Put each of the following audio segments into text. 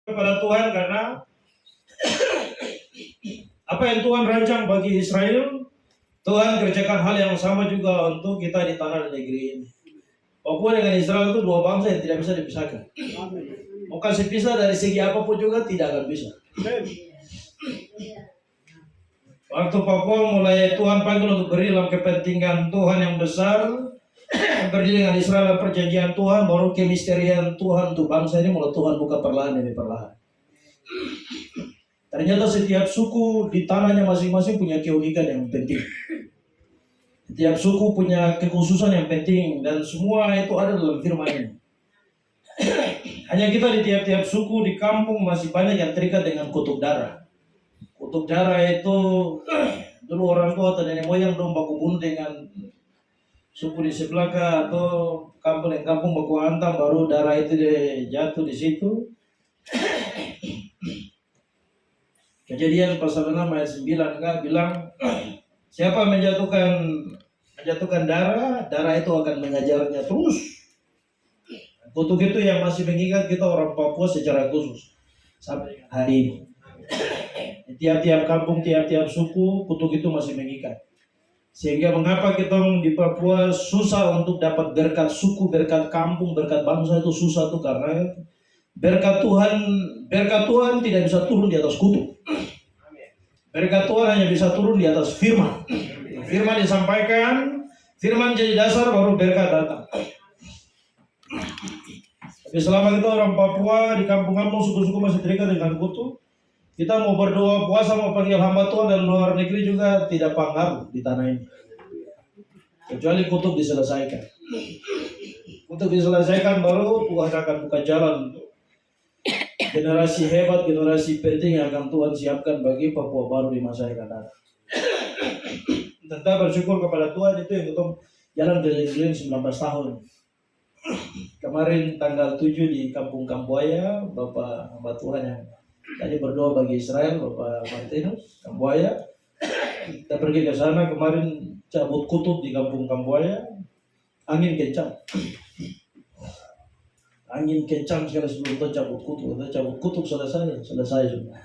kepada Tuhan karena apa yang Tuhan rancang bagi Israel, Tuhan kerjakan hal yang sama juga untuk kita di tanah dan negeri ini. Papua dengan Israel itu dua bangsa yang tidak bisa dipisahkan. Mau kasih pisah dari segi apapun juga tidak akan bisa. Waktu Papua mulai Tuhan panggil untuk berdiri dalam kepentingan Tuhan yang besar, berdiri dengan Israel perjanjian Tuhan, baru kemisterian Tuhan untuk bangsa ini mulai Tuhan buka perlahan demi perlahan. Ternyata setiap suku di tanahnya masing-masing punya keunikan yang penting. Setiap suku punya kekhususan yang penting dan semua itu ada dalam firman ini. Hanya kita di tiap-tiap suku di kampung masih banyak yang terikat dengan kutub darah. Kutub darah itu dulu orang tua atau nenek moyang dong baku bunuh dengan suku di sebelah atau kampung baku hantam baru darah itu jatuh di situ. Kejadian pasal 6 ayat 9 kan bilang siapa menjatuhkan darah itu akan mengajarnya terus. Kutuk itu yang masih mengingat kita orang Papua secara khusus sampai hari ini. Tiap-tiap kampung, tiap-tiap suku, kutuk itu masih mengikat. Sehingga mengapa kita di Papua susah untuk dapat berkat suku, berkat kampung, berkat bangsa itu susah tuh karena berkat Tuhan tidak bisa turun di atas kutuk. Berkat Tuhan hanya bisa turun di atas firman. Firman disampaikan, firman jadi dasar baru berkat datang. Tapi selama kita orang Papua di kampung-kampung suku-suku masih terikat dengan kutuk, kita mau berdoa puasa mau panggil hamba Tuhan dan luar negeri juga tidak pengaruh di tanah ini. Kecuali kutuk diselesaikan. Kutuk diselesaikan baru Tuhan akan buka jalan untuk generasi hebat, generasi penting yang akan Tuhan siapkan bagi Papua baru di masa yang akan datang. Tetap bersyukur kepada Tuhan itu yang kita jalan keliling-keliling 19 tahun. Kemarin tanggal 7 di Kampung Kambuaya, Bapak hamba Tuhan yang tadi berdoa bagi Israel, Bapak Martinus Kambuaya. Kita pergi ke sana kemarin cabut kutub di Kampung Kambuaya, angin kencang. Angin kencang sekali sebelum kita cabut kutub. Kita cabut kutub selesai sudah.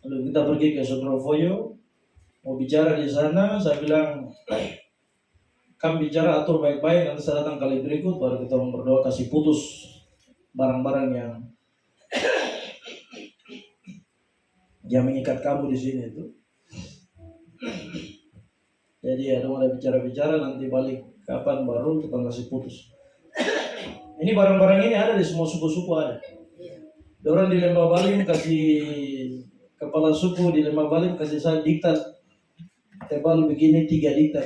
Lalu kita pergi ke Sodrofoyo, mau bicara di sana, saya bilang, kami bicara atur baik-baik, nanti saya datang kali berikut, baru kita berdoa kasih putus barang-barang yang mengikat kamu di sini itu. Jadi ada mulai bicara-bicara, nanti balik kapan baru kita kasih putus. Ini barang-barang ini ada di semua suku-suku ada. Orang di Lembah Balim kasih kepala suku di Lembah Balim kasih saya diktat tebal begini 3 diktat.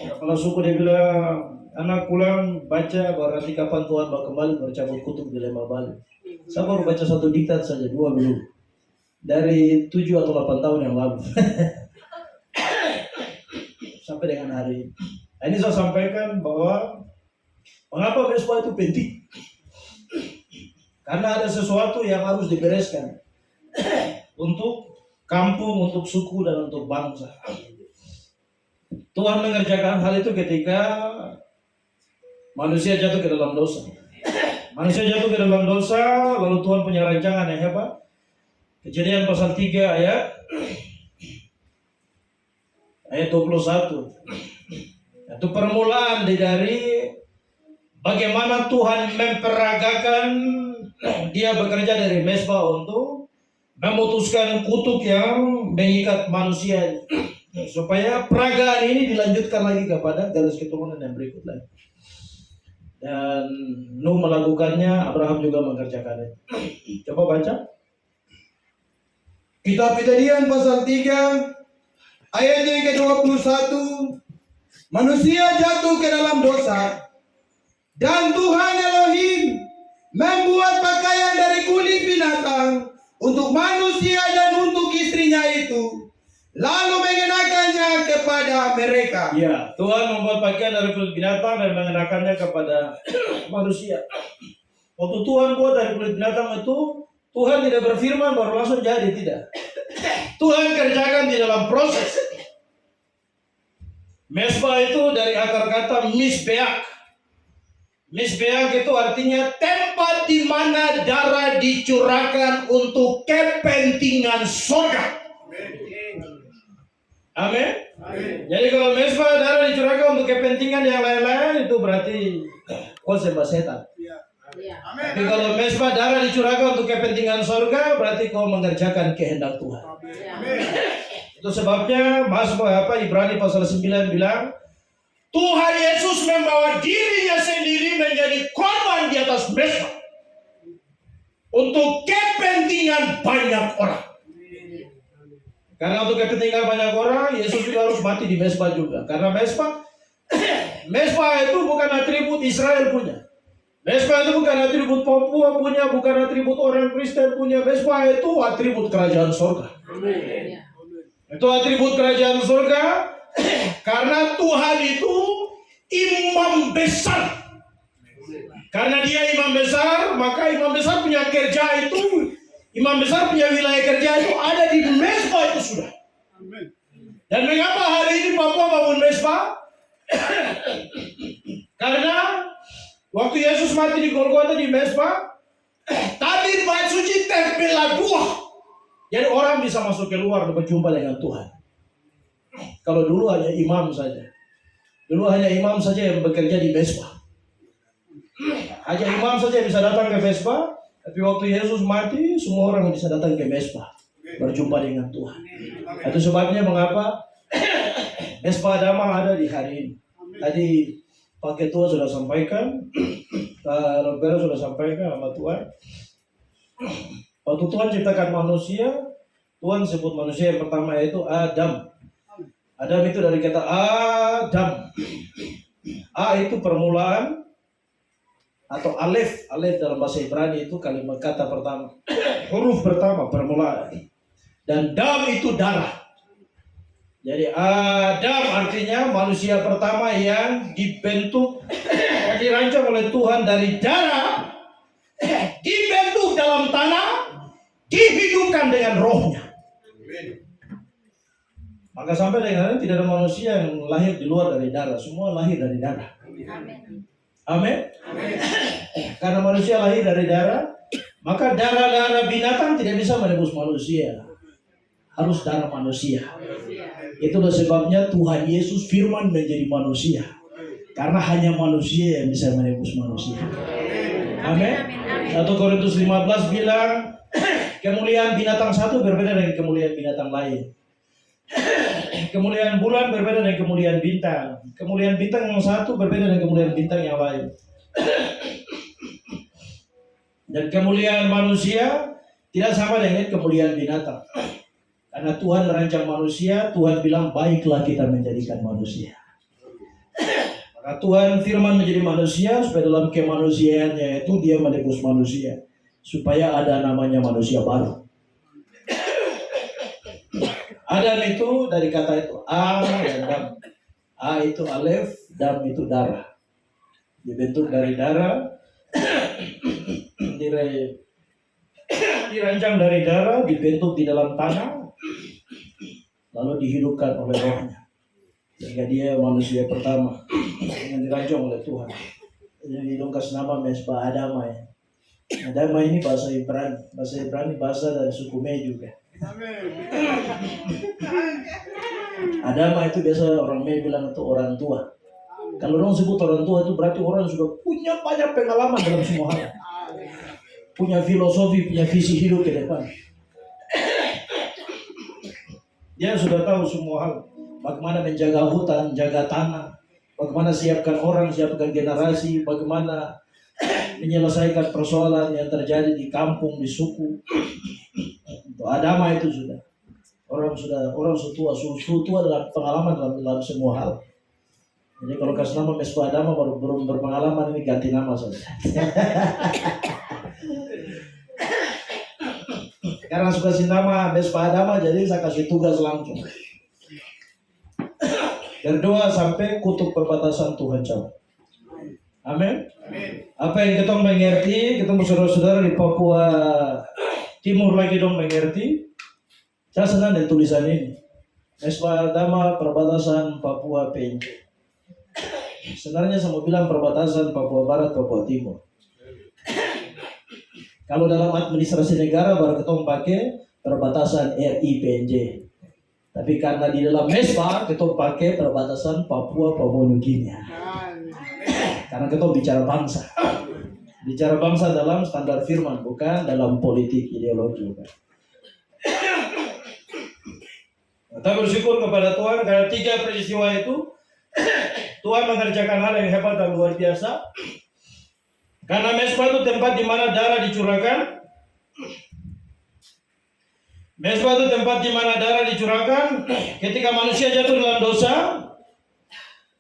Kepala suku dia bilang anak pulang baca baru nanti kapan Tuhan bakal kembali bercabut kutub di Lembah Balim. Saya baru baca 1 diktat saja 2 belum. Dari 7 atau 8 tahun yang lalu. Sampai dengan hari ini. Ini saya sampaikan bahwa mengapa Vespa itu penting? Karena ada sesuatu yang harus dibereskan untuk kampung, untuk suku, dan untuk bangsa. Tuhan mengerjakan hal itu ketika manusia jatuh ke dalam dosa. Manusia jatuh ke dalam dosa, lalu Tuhan punya rancangan yang hebat. Kejadian pasal 3 ayat 21. Itu permulaan dari bagaimana Tuhan memperagakan dia bekerja dari Mesbah untuk memutuskan kutuk yang mengikat manusia supaya peragaan ini dilanjutkan lagi kepada garis keturunan yang berikut lagi. Dan Nuh melakukannya, Abraham juga mengerjakan itu. Coba baca. Kitab Kejadian pasal 3 ayat yang ke-21. Manusia jatuh ke dalam dosa dan Tuhan Elohim membuat pakaian dari kulit binatang untuk manusia dan untuk istrinya itu, lalu mengenakannya kepada mereka. Ya, Tuhan membuat pakaian dari kulit binatang dan mengenakannya kepada manusia. Waktu Tuhan buat dari kulit binatang itu, Tuhan tidak berfirman baru langsung jadi, tidak. Tuhan kerjakan di dalam proses. Mesbah itu dari akar kata misbeak. Mizbeah itu artinya tempat di mana darah dicurahkan untuk kepentingan surga. Amin. Jadi kalau mezbah darah dicurahkan untuk kepentingan yang lain-lain itu berarti konsep setan. Tapi kalau mezbah darah dicurahkan untuk kepentingan surga berarti kau mengerjakan kehendak Tuhan. Itu sebabnya Ibrani pasal 9 bilang Tuhan Yesus membawa dirinya sendiri menjadi korban di atas mezbah untuk kepentingan banyak orang. Karena untuk kepentingan banyak orang, Yesus juga harus mati di mezbah juga. Karena mezbah itu bukan atribut Israel punya. Mezbah itu bukan atribut Papua punya, bukan atribut orang Kristen punya. Mezbah itu atribut kerajaan surga. Itu atribut kerajaan surga karena Tuhan itu imam besar. Karena dia imam besar, maka imam besar punya kerja itu, imam besar punya wilayah kerja itu ada di mezbah itu sudah. Dan mengapa hari ini Papua bangun mezbah? Karena waktu Yesus mati di Golgota di mezbah, tabir bait suci terbelah dua. Jadi orang bisa masuk keluar dan berjumpa dengan Tuhan. Kalau dulu hanya imam saja. Dulu hanya imam saja yang bekerja di mezbah. Hanya imam saja yang bisa datang ke mezbah. Tapi waktu Yesus mati, semua orang bisa datang ke mezbah. Berjumpa dengan Tuhan. Itu sebabnya mengapa mezbah damai ada di hari ini. Tadi Pak Ketua sudah sampaikan, Pak Roberto sudah sampaikan sama Tuhan. Waktu Tuhan ciptakan manusia, Tuhan sebut manusia yang pertama yaitu Adam. Adam itu dari kata Adam. A itu permulaan atau alef. Alef dalam bahasa Ibrani itu kalimat kata pertama. Huruf pertama permulaan. Dan dam itu darah. Jadi Adam artinya manusia pertama yang dibentuk, dirancang oleh Tuhan dari darah, dibentuk dalam tanah, dihidupkan dengan rohnya. Maka sampai dengan ini tidak ada manusia yang lahir di luar dari darah, semua lahir dari darah. Amin. Karena manusia lahir dari darah, maka darah-darah binatang tidak bisa menebus manusia. Harus darah manusia. Itulah sebabnya Tuhan Yesus firman menjadi manusia. Karena hanya manusia yang bisa menebus manusia. Amin. 1 Korintus 15 bilang kemuliaan binatang satu berbeda dengan kemuliaan binatang lain. Kemuliaan bulan berbeda dengan kemuliaan bintang. Kemuliaan bintang yang satu berbeda dengan kemuliaan bintang yang lain. Dan kemuliaan manusia tidak sama dengan kemuliaan binatang. Karena Tuhan merancang manusia, Tuhan bilang baiklah kita menjadikan manusia. Maka Tuhan firman menjadi manusia supaya dalam kemanusiaannya itu dia menebus manusia. Supaya ada namanya manusia baru. Adam itu dari kata itu A dan dam. A itu alef, dam itu darah. Dibentuk dari darah, dirancang dari darah, dibentuk di dalam tanah, lalu dihidupkan oleh rohnya. Sehingga dia manusia pertama yang dirancang oleh Tuhan. Jadi dikasih nama mezbah Adama ya. Adama ini bahasa Ibrani. Bahasa Ibrani bahasa dari suku Me juga. Adama itu biasa orang Me bilang itu orang tua. Kalau orang sebut orang tua itu berarti orang sudah punya banyak pengalaman dalam semua hal. Punya filosofi, punya visi hidup ke depan. Dia sudah tahu semua hal. Bagaimana menjaga hutan, jaga tanah. Bagaimana siapkan orang, siapkan generasi. Bagaimana menyelesaikan persoalan yang terjadi di kampung, di suku. Untuk Adama itu sudah. Orang sudah tua dalam pengalaman dalam semua hal. Jadi kalau kasih nama mezbah Adama baru belum berpengalaman, ini ganti nama saja. Karena suka kasih nama mezbah Adama, jadi saya kasih tugas langsung. Berdoa sampai kutub perbatasan Tuhan jauh. Amin. Apa yang kita mengerti, kita saudara-saudara di Papua Timur lagi dong mengerti. Saya senang dengan tulisan ini. Mezbah Adama perbatasan Papua PNJ. sebenarnya saya mau bilang perbatasan Papua Barat, Papua Timur. Kalau dalam administrasi negara baru kita pakai perbatasan RI-PNJ. Tapi karena di dalam mesbah kita pakai perbatasan Papua, Papua Nugini. Karena kita bicara bangsa. Bicara bangsa dalam standar firman, bukan dalam politik ideologi. Kita bersyukur kepada Tuhan karena 3 peristiwa itu Tuhan mengerjakan hal yang hebat dan luar biasa. Karena mesbah itu tempat di mana darah dicurahkan. Mesbah itu tempat di mana darah dicurahkan. Ketika manusia jatuh dalam dosa,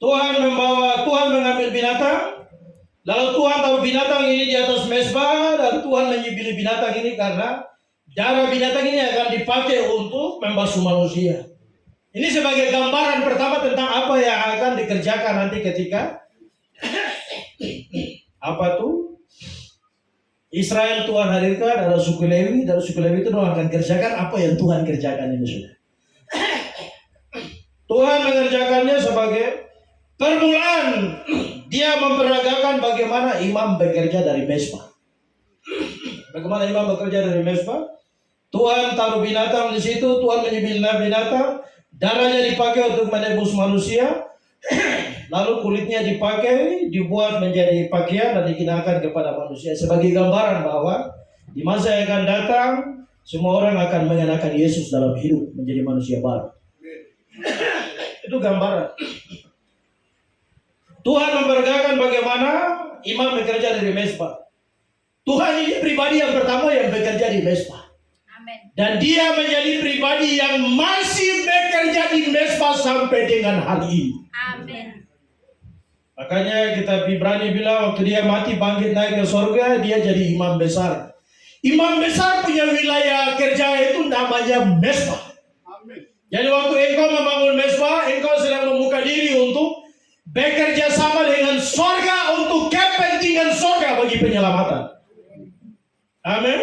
Tuhan mengambil binatang. Lalu Tuhan taruh binatang ini di atas mesbah dan Tuhan menyembelih binatang ini karena darah binatang ini akan dipakai untuk membasuh manusia. Ini sebagai gambaran pertama tentang apa yang akan dikerjakan nanti ketika apa tuh? Israel Tuhan hadirkan, ada suku Lewi, dari suku Lewi itu Tuhan akan kerjakan apa yang Tuhan kerjakan ini sudah. Tuhan mengerjakannya sebagai permulaan. Dia memperagakan bagaimana imam bekerja dari mesbah. Bagaimana imam bekerja dari mesbah? Tuhan taruh binatang di situ, Tuhan menyembelih binatang, darahnya dipakai untuk menebus manusia. Lalu kulitnya dipakai, dibuat menjadi pakaian dan dikenakan kepada manusia sebagai gambaran bahwa di masa yang akan datang semua orang akan mengenakan Yesus dalam hidup menjadi manusia baru. Itu gambaran. Tuhan memperagakan bagaimana imam bekerja dari mesbah. Tuhan ini pribadi yang pertama yang bekerja di mesbah. Dan dia menjadi pribadi yang masih bekerja di mesbah sampai dengan hari ini. Amin. Makanya kita Ibrani bilang waktu dia mati bangkit naik ke surga, dia jadi imam besar. Imam besar punya wilayah kerja itu namanya mesbah. Jadi waktu engkau membangun mesbah, engkau sedang membuka diri untuk bekerja sama dengan surga untuk kepentingan surga bagi penyelamatan. Amin.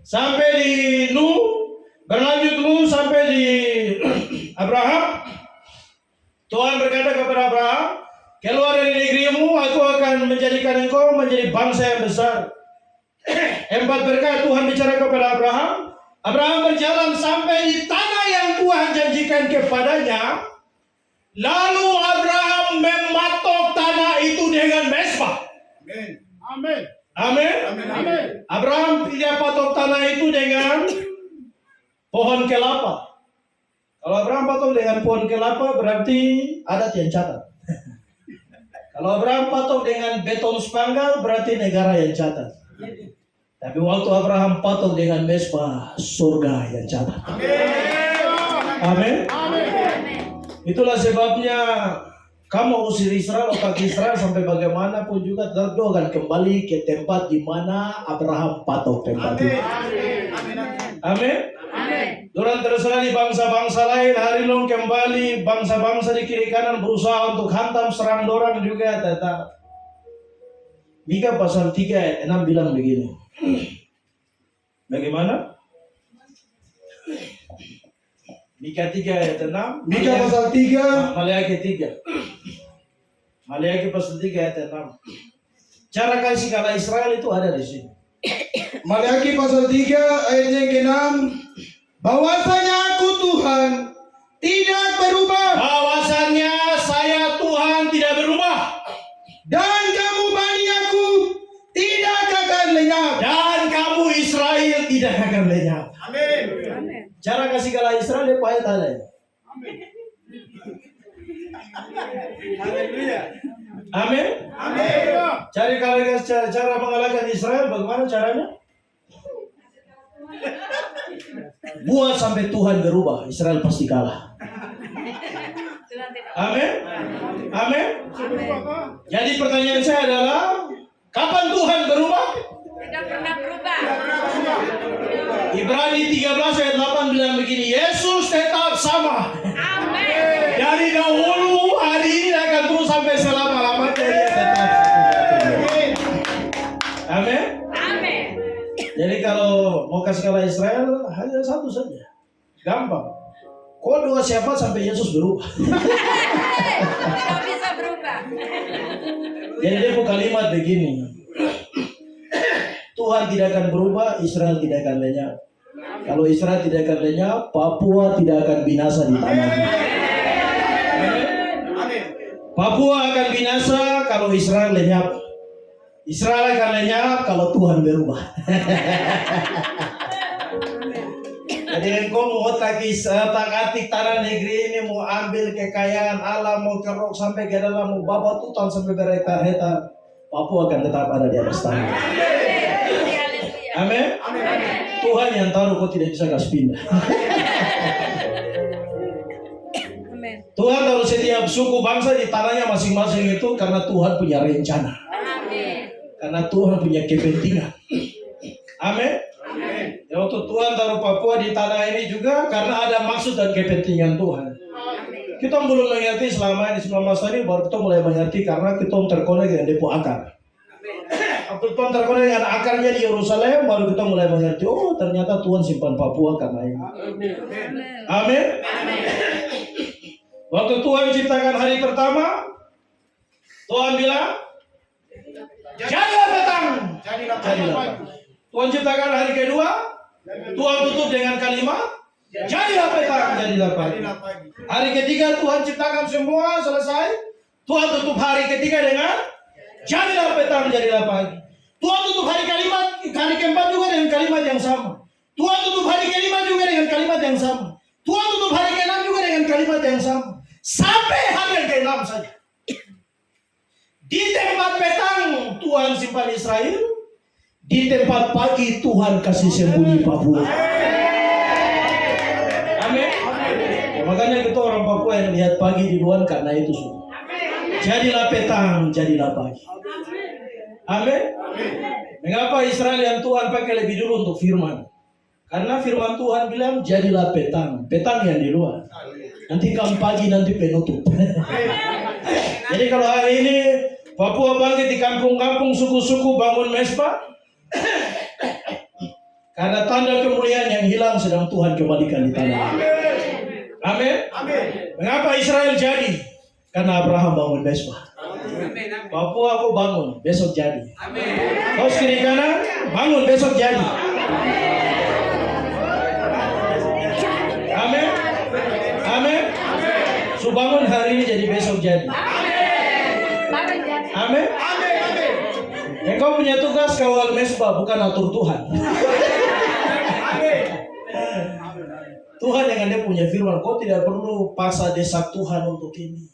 Sampai di Nuh, berlanjut Nuh sampai di Abraham. Tuhan berkata kepada Abraham, keluar dari negerimu, aku akan menjadikan engkau menjadi bangsa yang besar. 4 berkat Tuhan bicara kepada Abraham. Abraham berjalan sampai di tanah yang Tuhan janjikan kepadanya. Lalu Abraham mematok tanah itu dengan mesbah. Amin. Amin. Amin. Abraham tidak patok tanah itu dengan pohon kelapa. Kalau Abraham patok dengan pohon kelapa berarti adat yang catat. Kalau Abraham patok dengan beton spanggal berarti negara yang catat. Tapi waktu Abraham patok dengan mesbah, surga yang catat. Amin. Itulah sebabnya kamu usir Israel, otak Israel sampai bagaimanapun juga tetap akan kembali ke tempat di mana Abraham patok tempat itu. Amin. Dorang terserah di bangsa-bangsa lain, hari long kembali bangsa-bangsa di kiri kanan berusaha untuk hantam serang dorang juga tetap. Mika pasal 3 ayat 6 bilang begini. Bagaimana? Mika 3 ayat 6. Mika pasal 3. Maleakhi 3. Maleakhi pasal 3 ayat 6. Cara kasih kalah Israel itu ada di sini. Maleakhi pasal 3 ayat yang ke-6. Bahwasanya aku Tuhan tidak berubah. Bahwasanya saya Tuhan tidak berubah. Dan kamu Bani aku tidak akan lenyap. Dan kamu Israel tidak akan lenyap. Amin. Cara kasih kalah Israel dia payah ada. Haleluya. Amin. Amin. Cara mengalahkan Israel bagaimana caranya? Buat sampai Tuhan berubah, Israel pasti kalah. Amin. Amin. Jadi pertanyaan saya adalah, kapan Tuhan berubah? Tidak pernah berubah. Ibrani 13 ayat 8 bilang begini, Yesus tetap sama. Amin. Dari dahulu, hari ini akan terus sampai selama-lamanya dia tetap sama. Amin. Amin. Jadi kalau mau kasih kalah Israel hanya satu saja, gampang. Kok doa siapa sampai Yesus berubah? Tidak bisa berubah. Jadi dia punya kalimat begini. Tuhan tidak akan berubah, Israel tidak akan lenyap. Kalau Israel tidak akan lenyap, Papua tidak akan binasa di tanahnya. Papua akan binasa kalau Israel lenyap. Israel akan lenyap kalau Tuhan berubah. Jadi engkau mau tak-atik tanah negeri ini, mau ambil kekayaan alam, mau kerok sampai ke dalam, mau bawa hutan sampai berhektar-hektar, Papua akan tetap ada di atas tanah. Amin. Tuhan yang taruh kau tidak bisa gas pindah. Tuhan taruh setiap suku bangsa di tanahnya masing-masing itu karena Tuhan punya rencana. Karena Tuhan punya kepentingan. Amin. Ya, waktu Tuhan taruh Papua di tanah ini juga karena ada maksud dan kepentingan Tuhan. Kita belum mengerti selama ini 19 tadi, baru kita mulai mengerti karena kita terkonek dengan depo akar. Waktu Tuhan terkonek dengan akarnya di Yerusalem, baru kita mulai mengerti, oh ternyata Tuhan simpan Papua karena ini. Amin. Waktu Tuhan ciptakan hari pertama, Tuhan bilang, jadilah petang. Jadilah pagi. Tuhan ciptakan hari kedua, Tuhan tutup dengan kalimat, jadilah petang, jadilah pagi. Hari ketiga Tuhan ciptakan semua selesai, Tuhan tutup hari ketiga dengan jadilah petang, jadilah pagi. Tuhan tutup hari keempat juga dengan kalimat yang sama. Tuhan tutup hari kelima juga dengan kalimat yang sama. Tuhan tutup hari keenam juga dengan kalimat yang sama. Sampai hari keenam saja. Di tempat petang Tuhan simpan Israel, di tempat pagi Tuhan kasih sembunyi Papua. Amin. Makanya kita orang Papua yang lihat pagi di luar karena itu semua. Jadilah petang, jadilah pagi. Amin. Mengapa Israel yang Tuhan pakai lebih dulu untuk firman? Karena firman Tuhan bilang jadilah petang, petang yang di luar. Nanti kamu pagi nanti penutup. Jadi kalau hari ini Papua bangkit di kampung-kampung, suku-suku bangun mesbah, karena tanda kemuliaan yang hilang sedang Tuhan kembalikan di tanah. Amin. Mengapa Israel jadi? Karena Abraham bangun mesbah. Papua aku bangun, besok jadi. Kau kiri kanan, bangun, besok jadi. Amin. Amin. So bangun hari ini jadi besok jadi. Amin. Engkau punya tugas kawal mesbah, bukan atur Tuhan. Tuhan yang dia punya firman, kau tidak perlu paksa desak Tuhan untuk ini.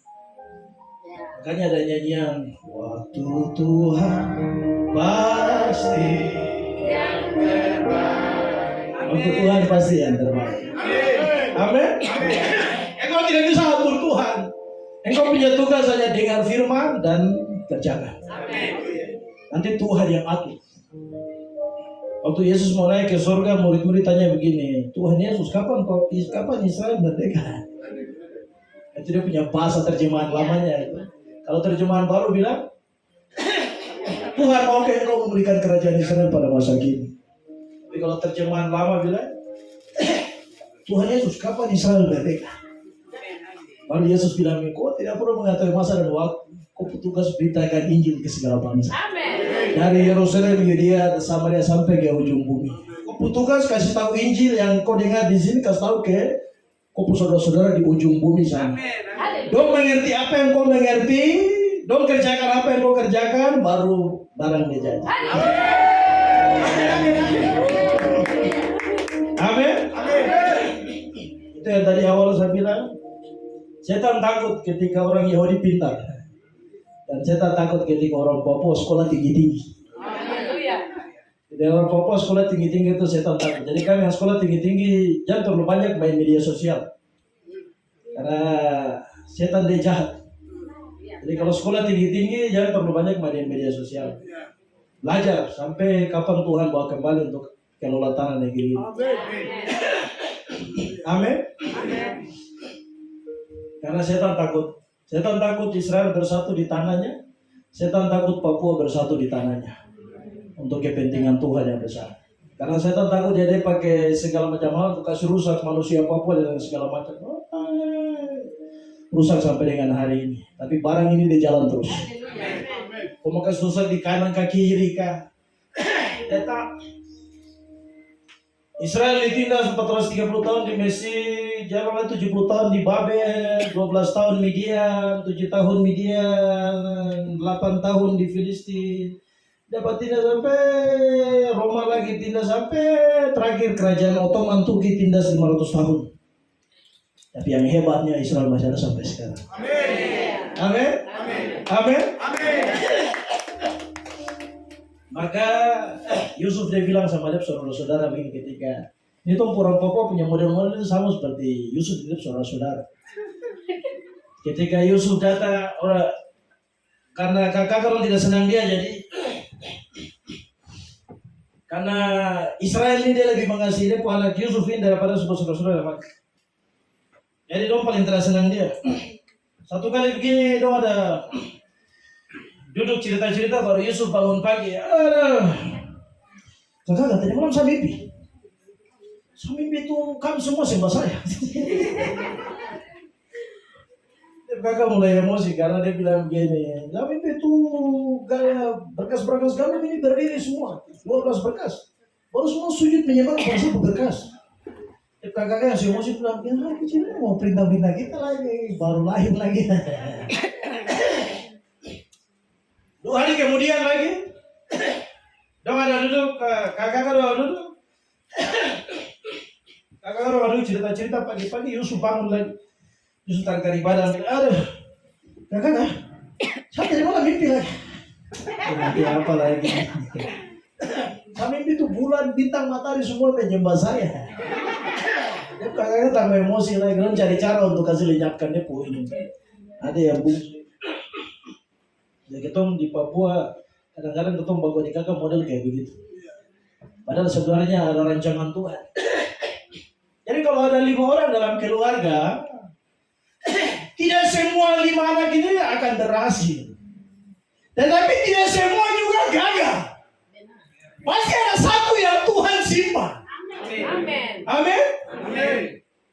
Makanya ada nyanyian, waktu Tuhan pasti yang terbaik. Waktu Tuhan pasti yang terbaik. Amin. Engkau tidak bisa atur Tuhan. Engkau punya tugas hanya dengar firman dan kerjakan. Nanti Tuhan yang atur. Waktu Yesus mau naik ke surga, murid-murid tanya begini, Tuhan Yesus, kapan Israel merdeka? Itu dia punya bahasa terjemahan lamanya itu. Kalau terjemahan baru bilang, Tuhan mau engkau memberikan kerajaan Israel pada masa kini. Tapi kalau terjemahan lama bilang, Tuhan Yesus, kapan Israel merdeka? Baru Yesus bilang, kau tidak perlu mengetahui masa dan waktu. Kau petugas beritakan Injil ke segala bangsa. Dari Yerusalem, Yudea, Samaria sampai ke ujung bumi. Kau petugas kasih tahu Injil yang kau dengar di sini, kasih tahu ke kau saudara-saudara di ujung bumi sana. Dong mengerti apa yang kau mengerti, dong kerjakan apa yang kau kerjakan, baru barang dia jadi. Amin. Itu yang tadi awal saya bilang. Setan takut ketika orang Yahudi pintar. Dan setan takut ketika orang Papua sekolah tinggi-tinggi. Jadi orang Papua sekolah tinggi-tinggi itu setan takut. Jadi kami yang sekolah tinggi-tinggi jangan terlalu banyak main media sosial. Karena setan dia jahat. Jadi kalau sekolah tinggi-tinggi jangan terlalu banyak main media sosial. Belajar sampai kapan Tuhan bawa kembali untuk kelola tanah negeri ini. Amin. Karena setan takut. Setan takut Israel bersatu di tanahnya. Setan takut Papua bersatu di tanahnya. Untuk kepentingan Tuhan yang besar. Karena setan takut dia pakai segala macam hal untuk kasih rusak manusia Papua dengan segala macam. Rusak sampai dengan hari ini. Tapi barang ini dia jalan terus. Kau mau kasih rusak di kanan ke kiri kah? Tetap. Israel ditindas 430 tahun di Mesir, jalan 70 tahun di Babel, 12 tahun Midian, 7 tahun Midian, 8 tahun di Filistin. Dapat tindas sampai Roma lagi tindas sampai terakhir kerajaan Ottoman Turki tindas 500 tahun. Tapi yang hebatnya Israel masih ada sampai sekarang. Amin. Amin. Amin. Maka Yusuf dia bilang sama dia saudara-saudara begini ketika ini tuh orang Papua punya model-model sama seperti Yusuf itu saudara-saudara. Ketika Yusuf datang orang karena kakak orang tidak senang dia jadi karena Israel ini dia lebih mengasihi dia anak Yusuf ini daripada saudara-saudara. Jadi dong paling tidak senang dia. Satu kali begini dong ada duduk cerita-cerita baru Yusuf bangun pagi. Kakak tadi malam saya mimpi. Saya mimpi itu kami semua sembah saya. Kakak mulai emosi karena dia bilang begini. Saya mimpi itu gaya berkas-berkas kami ini berdiri semua. 12 berkas. Baru semua sujud menyembah pada satu berkas. Kakak yang emosi bilang, ya kecil mau perintah-perintah kita lagi. Baru lahir lagi. 2 hari kemudian lagi, dong ada duduk, kakak ada duduk, kakak ada duduk cerita-cerita pagi-pagi Yusuf bangun lagi, Yusuf tarik badan, aduh, kakak, saya tadi malam mimpi lagi, mimpi apa lagi? Saya mimpi itu bulan, bintang, matahari semua menyembah saya. Kakaknya tambah emosi lagi, kan cari cara untuk kasih lenyapkan dia ini. Ada yang bungsu. Jadi ketemu di Papua, kadang-kadang ketemu bapak di kakak model kayak begitu. Padahal sebenarnya ada rancangan Tuhan. Jadi kalau ada 5 orang dalam keluarga, tidak semua 5 anak ini akan berhasil. Tetapi tidak semua juga gagal. Pasti ada satu yang Tuhan simpan. Amin. Amin.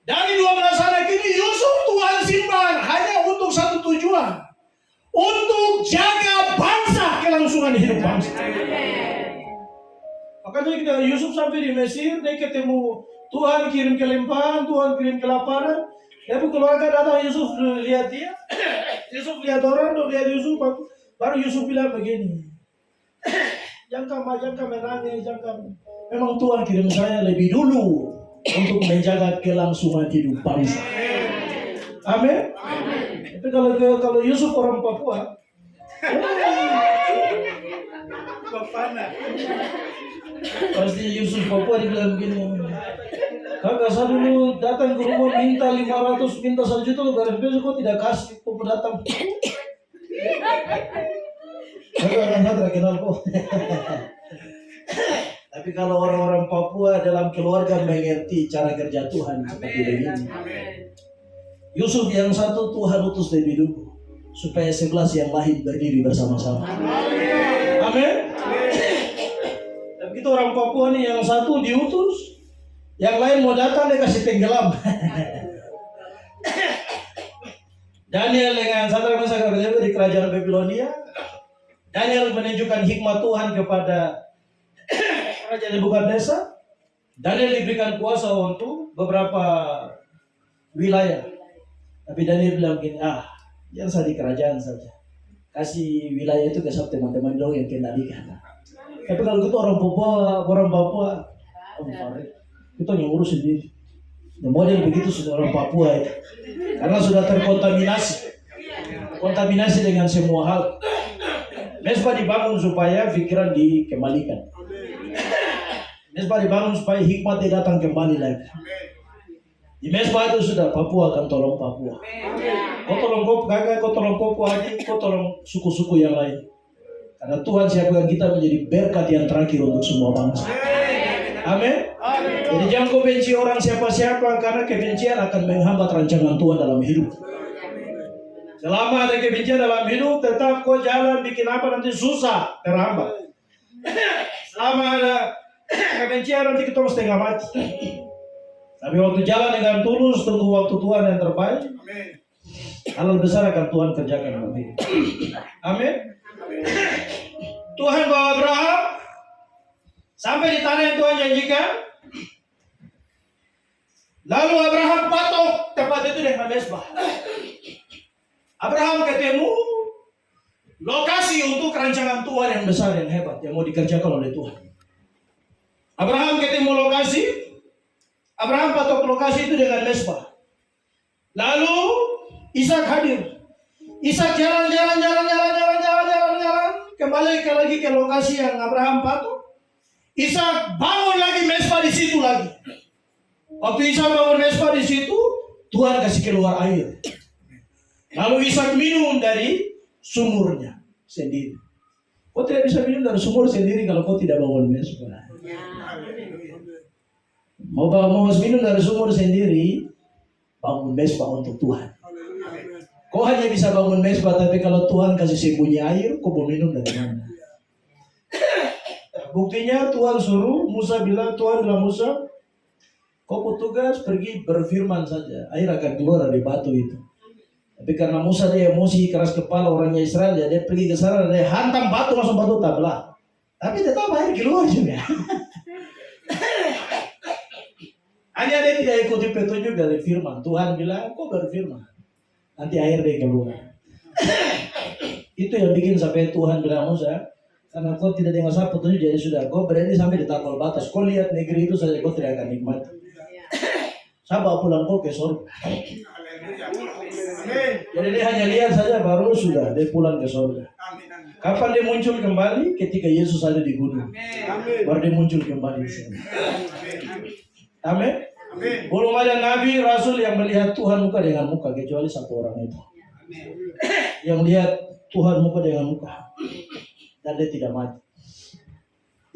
Dari 12 anak ini Yusuf Tuhan simpan hanya untuk satu tujuan. Untuk jaga bangsa, kelangsungan hidup bangsa. Makanya kita Yusuf sampai di Mesir, dia ketemu Tuhan kirim kelimpahan, Tuhan kirim kelaparan. Tapi keluarga datang Yusuf lihat dia, Yusuf lihat orang, lihat Yusuf, baru Yusuf bilang begini, jangan menangis, memang Tuhan kirim saya lebih dulu untuk menjaga kelangsungan hidup bangsa. Amin. Tapi kalau Yusuf orang Papua, pasti Yusuf Papua dibilang begini, kakak saya dulu datang ke rumah minta 500, minta 1 juta, garis besok kok tidak kasih, kok datang. Kakak saya tidak kenal kok. Tapi kalau orang-orang Papua dalam keluarga mengerti cara kerja Tuhan seperti begini. Yusuf yang satu Tuhan utus lebih dulu supaya 11 yang lain berdiri bersama-sama. Amin. Tapi kita orang Papua nih yang satu diutus, yang lain mau datang dia kasih tenggelam. Daniel dengan Sadrak Mesak Abednego di kerajaan Babilonia. Daniel menunjukkan hikmat Tuhan kepada Raja Nebukadnezar. Daniel diberikan kuasa untuk beberapa wilayah. Tapi Daniel bilang gini, jangan saya di kerajaan saja. Kasih wilayah itu ke teman-teman dong yang kendalikan. Tapi kalau kita orang Papua, kita yang urus sendiri. Dan model begitu sudah orang Papua itu. Karena sudah terkontaminasi dengan semua hal. Mesbah dibangun supaya pikiran dikembalikan. Mesbah dibangun supaya hikmat datang kembali lagi. Di mesbah itu sudah Papua akan tolong Papua. Kau tolong kakak, kau tolong Papua adik, kau tolong suku-suku yang lain. Karena Tuhan siapkan kita menjadi berkat yang terakhir untuk semua bangsa. Amin. Jadi jangan kau benci orang siapa-siapa karena kebencian akan menghambat rancangan Tuhan dalam hidup. Selama ada kebencian dalam hidup, tetap kau jalan bikin apa nanti susah, terhambat. Selama ada kebencian nanti kita setengah mati. Tapi waktu jalan dengan tulus, tunggu waktu Tuhan yang terbaik, hal besar akan Tuhan kerjakan nanti. Amin. Tuhan bawa Abraham sampai di tanah yang Tuhan janjikan. Lalu Abraham patok tempat itu dengan mesbah. Abraham ketemu lokasi untuk rancangan Tuhan yang besar, yang hebat, yang mau dikerjakan oleh Tuhan. Abraham ketemu lokasi, Abraham patok lokasi itu dengan mesbah. Lalu Ishak hadir. Ishak jalan, kembali lagi ke lokasi yang Abraham patok. Ishak bangun lagi mesbah di situ lagi. Waktu Ishak bangun mesbah di situ, Tuhan kasih keluar air. Lalu Ishak minum dari sumurnya sendiri. Kau tidak bisa minum dari sumur sendiri kalau kau tidak bangun mesbah. Mau minum dari sumur sendiri, bangun mesbah untuk Tuhan. Kau hanya bisa bangun mesbah, tapi kalau Tuhan kasih sembunyi air, kau mau minum dari mana? Buktinya Tuhan suruh, Tuhan bilang Musa, kau petugas pergi berfirman saja, air akan keluar dari batu itu. Tapi karena Musa dia emosi, keras kepala orangnya Israel, dia pergi ke sana, dia hantam batu, langsung batu tablah. Tapi tetap air keluar juga. Hanya dia tidak ikuti petunjuk dari firman. Tuhan bilang, kau berfirman, nanti air dia keluar. Itu yang bikin sampai Tuhan bilang Musa, karena kau tidak dengar saya petunjuk, jadi sudah kau berani sampai di tapal batas. Kau lihat negeri itu saja, kau tidak akan nikmati. Saya bawa pulang kau ke surga. Jadi dia hanya lihat saja baru sudah dia pulang ke surga. Kapan dia muncul kembali? Ketika Yesus ada di gunung. Baru dia muncul kembali di sini. Amin. Belum ada nabi rasul yang melihat Tuhan muka dengan muka kecuali satu orang itu. Yang lihat Tuhan muka dengan muka dan dia tidak mati.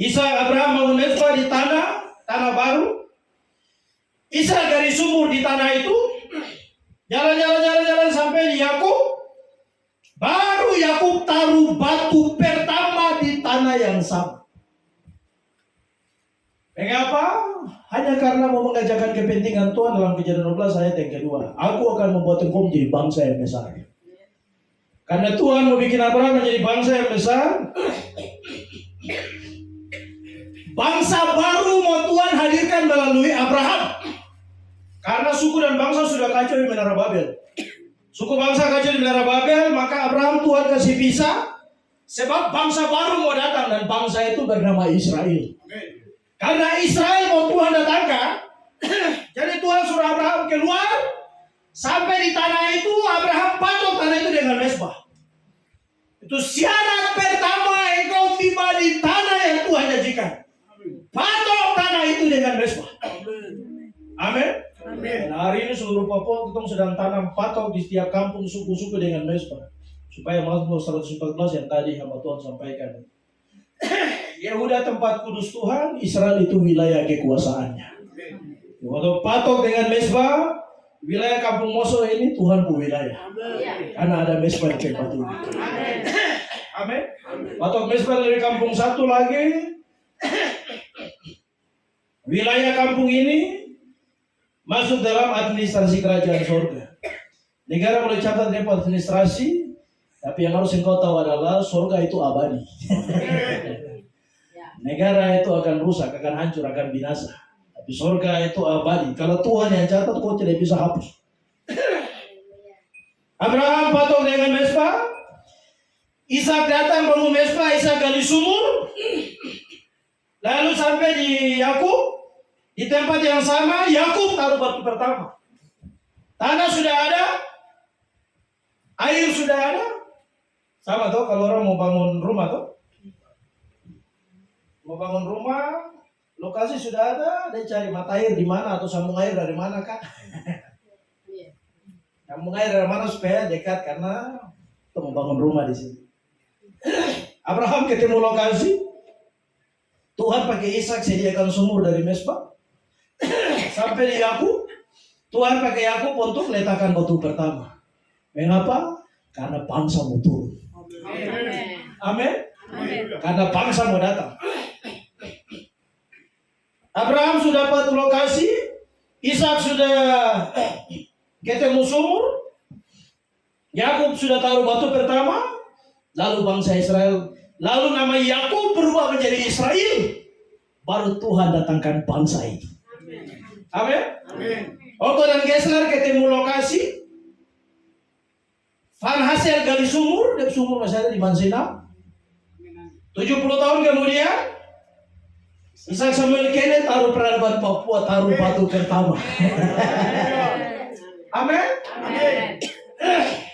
Ishak Abraham bangun mesbah di tanah baru. Ishak dari sumur di tanah itu jalan sampai di Yakub. Baru Yakub taruh batu pertama di tanah yang sama. Mengapa? Hanya karena mau mengajarkan kepentingan Tuhan dalam Kejadian 12 ayat yang kedua. Aku akan membuat engkau menjadi bangsa yang besar. Karena Tuhan mau bikin Abraham menjadi bangsa yang besar. Bangsa baru mau Tuhan hadirkan melalui Abraham. Karena suku dan bangsa sudah kacau di Menara Babel. Suku bangsa kacau di Menara Babel, maka Abraham Tuhan kasih pisah. Sebab bangsa baru mau datang dan bangsa itu bernama Israel. Karena Israel mau Tuhan datangkan, jadi Tuhan suruh Abraham keluar. Sampai di tanah itu, Abraham patok tanah itu dengan mesbah. Itu syarat pertama engkau tiba di tanah yang Tuhan janjikan. Patok tanah itu dengan mesbah. Amin. Nah, hari ini seluruh Papua kita sedang tanam patok di setiap kampung suku-suku dengan mesbah. Supaya Mazmur 114 yang tadi hamba Tuhan sampaikan. Yehuda tempat kudus Tuhan, Israel itu wilayah kekuasaannya. Waktu patok dengan mesbah, wilayah kampung Moso ini Tuhan pun wilayah. Karena ada mesbah di tempat ini. Amin. Patok mesbah dari kampung satu lagi, wilayah kampung ini masuk dalam administrasi kerajaan surga. Negara boleh catat dia administrasi, tapi yang harus engkau tahu adalah surga itu abadi. Negara itu akan rusak, akan hancur, akan binasa. Tapi surga itu abadi. Kalau Tuhan yang catat, kau tidak bisa hapus. Abraham patok dengan mesbah. Ishak datang bangun mesbah, Ishak gali sumur. Lalu sampai di Yakub. Di tempat yang sama, Yakub taruh batu pertama. Tanah sudah ada, air sudah ada. Sama toh kalau orang mau bangun rumah toh. Mau bangun rumah, lokasi sudah ada, dia cari mata air di mana atau sambung air dari mana kan? Sambung air dari mana supaya dekat karena kita mau bangun rumah di sini. Abraham ketemu lokasi, Tuhan pakai Ishak sediakan sumur dari mesbah. Sampai di Yakub, Tuhan pakai Yakub untuk letakkan batu pertama. Mengapa? Karena bangsa mau turun. Amin. Karena bangsa mau datang. Abraham sudah dapat lokasi, Ishak sudah ketemu sumur, Yakub sudah taruh batu pertama, lalu bangsa Israel, lalu nama Yakub berubah menjadi Israel, baru Tuhan datangkan bangsa itu. Amin. Otto dan Gessler ketemu lokasi, Van Hassel gali sumur, dan sumur masih ada di Mansinam. 70 tahun kemudian, Ishak Samuel Kenneth taruh peradaban Papua, taruh batu pertama. Amin.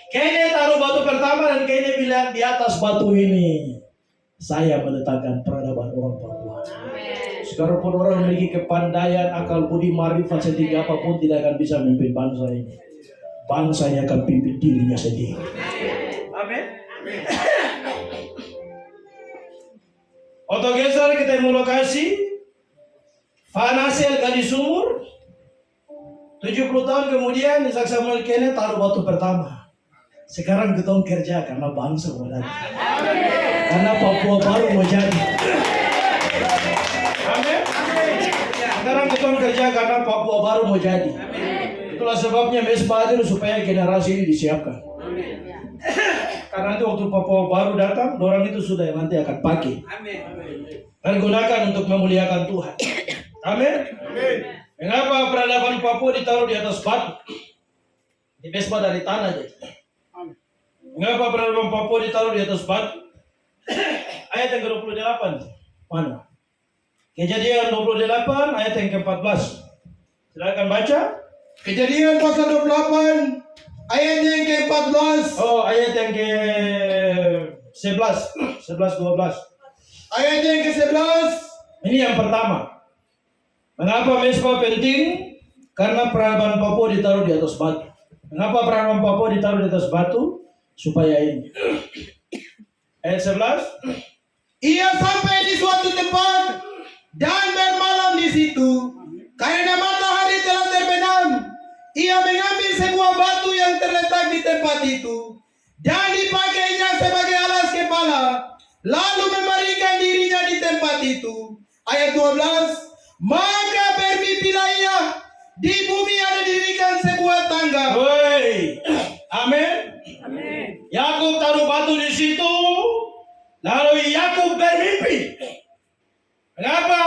Kenneth taruh batu pertama dan Kenneth bilang di atas batu ini saya meletakkan peradaban orang Papua. Sekarang pun orang memiliki kepandaian, akal budi, marifat setinggi apapun tidak akan bisa memimpin bangsa ini. Bangsanya akan pimpin dirinya sendiri. Amin. Otto Gessler ketemu lokasi, Van Hassel gali sumur, 70 tahun kemudian Ishak Samuel Kenneth taruh batu pertama. Sekarang kita kerja karena bangsa mau datang. Karena Papua baru mau jadi. Amin. Sekarang kita kerja karena Papua baru mau jadi. Itulah sebabnya Mesbah hadir supaya generasi ini disiapkan. Karena nanti waktu Papua baru datang, orang itu sudah yang nanti akan pakai. Dan gunakan untuk memuliakan Tuhan. Amin. Mengapa peradaban Papua ditaruh di atas batu? Di Mesbah dari tanah jadi. Mengapa peradaban Papua ditaruh di atas batu? Ayat yang ke-28. Mana? Kejadian 28 ayat yang ke-14. Silakan baca. Kejadian pasal 28 ayatnya yang ke-14. Oh, ayat yang ke-11. 11 12. Ayatnya yang ke-11. Ini yang pertama. Mengapa Mesbah penting? Karena peradaban Papua ditaruh di atas batu. Mengapa peradaban Papua ditaruh di atas batu? Supaya ini. Ayat 11. Ia sampai di suatu tempat dan bermalam di situ. Karena matahari telah terbenam, ia mengambil sebuah batu yang terletak di tempat itu dan dipakainya sebagai alas kepala, lalu memberikan dirinya di tempat itu. Ayat 12. Maka bermimpilah ia, di bumi ada didirikan sebuah tangga. Woi. Amin. Yakub taruh batu di situ, lalu Yakub bermimpi. Kenapa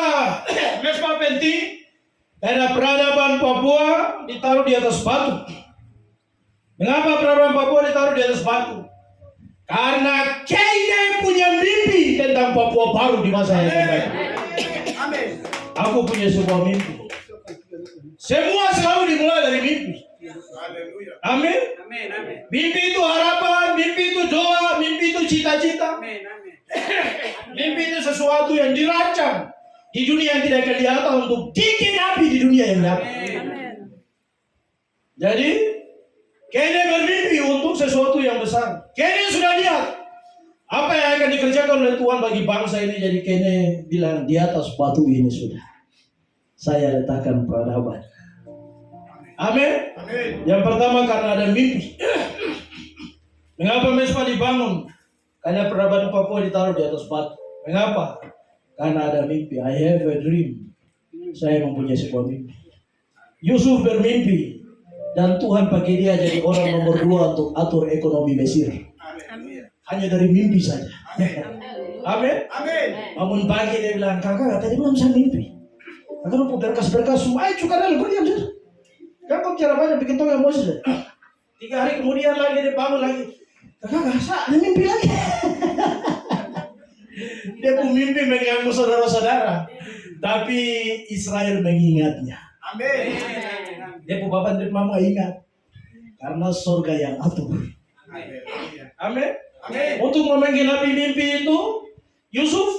Mesbah penting? Karena peradaban Papua ditaruh di atas batu. Mengapa peradaban Papua ditaruh di atas batu? Karena Kenya punya mimpi tentang Papua baru di masa yang akan datang. Aku punya sebuah mimpi. Semua selalu dimulai dari mimpi. Amin. Mimpi itu harapan, mimpi itu doa, mimpi itu cita-cita. Mimpi itu sesuatu yang dirancang di dunia yang tidak kelihatan untuk digenapi di dunia yang nyata. Jadi, Kenya bermimpi untuk sesuatu yang besar. Kenya sudah lihat apa yang akan dikerjakan oleh Tuhan bagi bangsa ini. Jadi Kenya bilang di atas batu ini sudah saya letakkan peradaban. Amin. Yang pertama karena ada mimpi. Mengapa Mesbah dibangun? Karena peradaban Papua ditaruh di atas batu. Mengapa? Karena ada mimpi. I have a dream. Saya mempunyai sebuah mimpi. Yusuf bermimpi dan Tuhan pakai dia jadi orang nomor 2 untuk atur ekonomi Mesir. Hanya dari mimpi saja. Amin. Bangun pagi dia bilang, kakak tadi belum bisa mimpi. Kakak lupa berkas-berkas semua. Ayo cuka dalam diam saja. Kakak cara banyak bikin tong emosi saja. 3 hari kemudian lagi dia bangun lagi. Kakak ada mimpi lagi. Dia pun mimpi mengganggu saudara-saudara, tapi Israel mengingatnya. Amin. Dia pun bapak dan mama ingat karena surga yang atur. Amin. Untuk menggenapi mimpi itu, Yusuf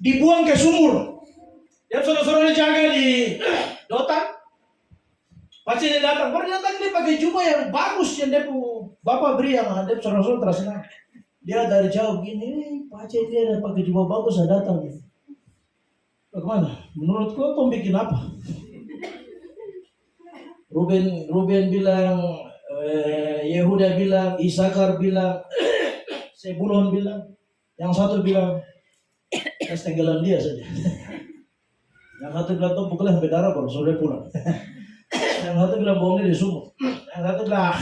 dibuang ke sumur. Dia saudara-saudara jaga di Dotan. Pasti dia datang. Baru datang dia pakai jubah yang bagus yang dia pun bapak beri yang dia saudara-saudara terasa. Dia dari jauh gini, Pak Aceh dia ada pakai jubah bagus, saya datang. Bagaimana? Menurut kau bikin apa? Ruben bilang, Yehuda bilang, Isakar bilang, Sebulon bilang, yang satu bilang, saya tenggelam dia saja. Yang satu bilang tuh pukulnya sampai darah baru sore pulang. Yang satu bilang bohongnya di sumur. Yang satu bilang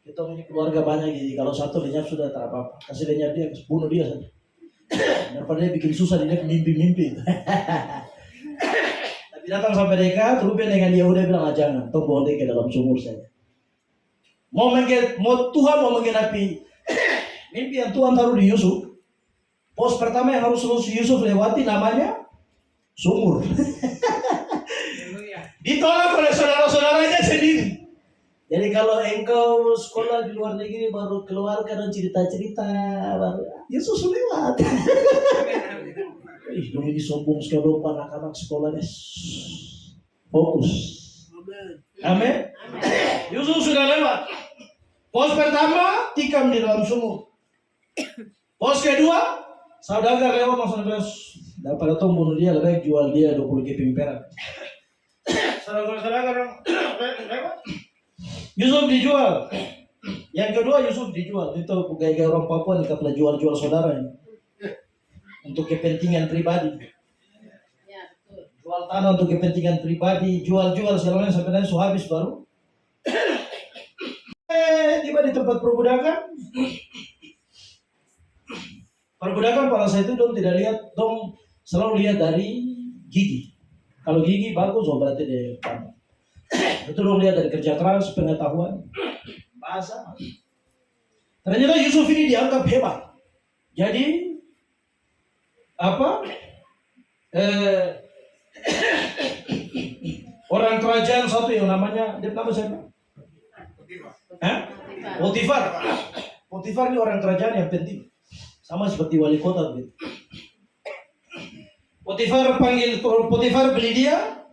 kita punya keluarga banyak jadi kalau satu lenyap sudah tak apa-apa. Kasih lenyap dia, bunuh dia saja. Daripada dia bikin susah dia mimpi-mimpi. Tapi datang sampai dekat, Ruben dengan Yehuda bilang jangan, toh bohong dia ke dalam sumur saja. Tuhan mau menggenapi mimpi yang Tuhan taruh di Yusuf. Pos pertama yang harus Yusuf lewati namanya sumur. Ditolak oleh saudara-saudaranya sendiri. Jadi kalau engkau sekolah di luar negeri baru keluarga dan cerita-cerita, baru Yesus lewat. Dong ini sombong sekali dong anak-anak sekolahnya. Fokus. Amin. Yesus sudah lewat. Pos pertama tikam di dalam sumur. Pos kedua saudagar lewat langsung bilang, daripada tong bunuh dia lebih baik jual dia 20 keping perak. Saudagar lewat. Yusuf dijual. Yang kedua Yusuf dijual. Itu gaya-gaya orang Papua nih kapal jual-jual saudara ini. Untuk kepentingan pribadi. Jual tanah untuk kepentingan pribadi, jual-jual segalanya sebenarnya so habis baru. Tiba di tempat perbudakan. Perbudakan pada saat itu dong tidak lihat, dong selalu lihat dari gigi. Kalau gigi bagus, oh berarti dia pandai. Itu dong lihat dari kerja keras, pengetahuan, bahasa. Ternyata Yusuf ini dianggap hebat. Jadi apa? Orang kerajaan satu yang namanya, dia nama siapa? Potifar. Potifar ini orang kerajaan yang penting, sama seperti wali kota begitu. Potifar beli dia,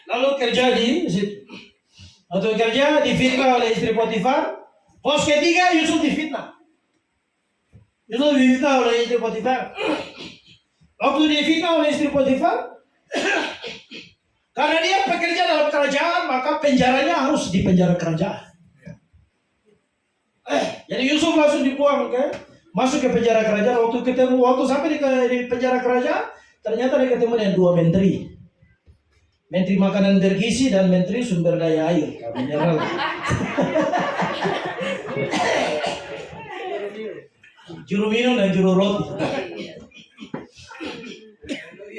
lalu kerja di situ. Atau kerja difitnah oleh istri Potifar. Pos ketiga Yusuf difitnah. Yusuf difitnah oleh istri Potifar. Waktu difitnah oleh istri Potifar, karena dia pekerja dalam kerajaan, maka penjaranya harus di penjara kerajaan. Jadi Yusuf langsung dibuang masuk ke penjara kerajaan. Waktu sampai di penjara kerajaan, ternyata dia ketemu dengan dua menteri. Menteri makanan bergizi dan menteri sumber daya air. Mineral. Juru minum dan juru roti.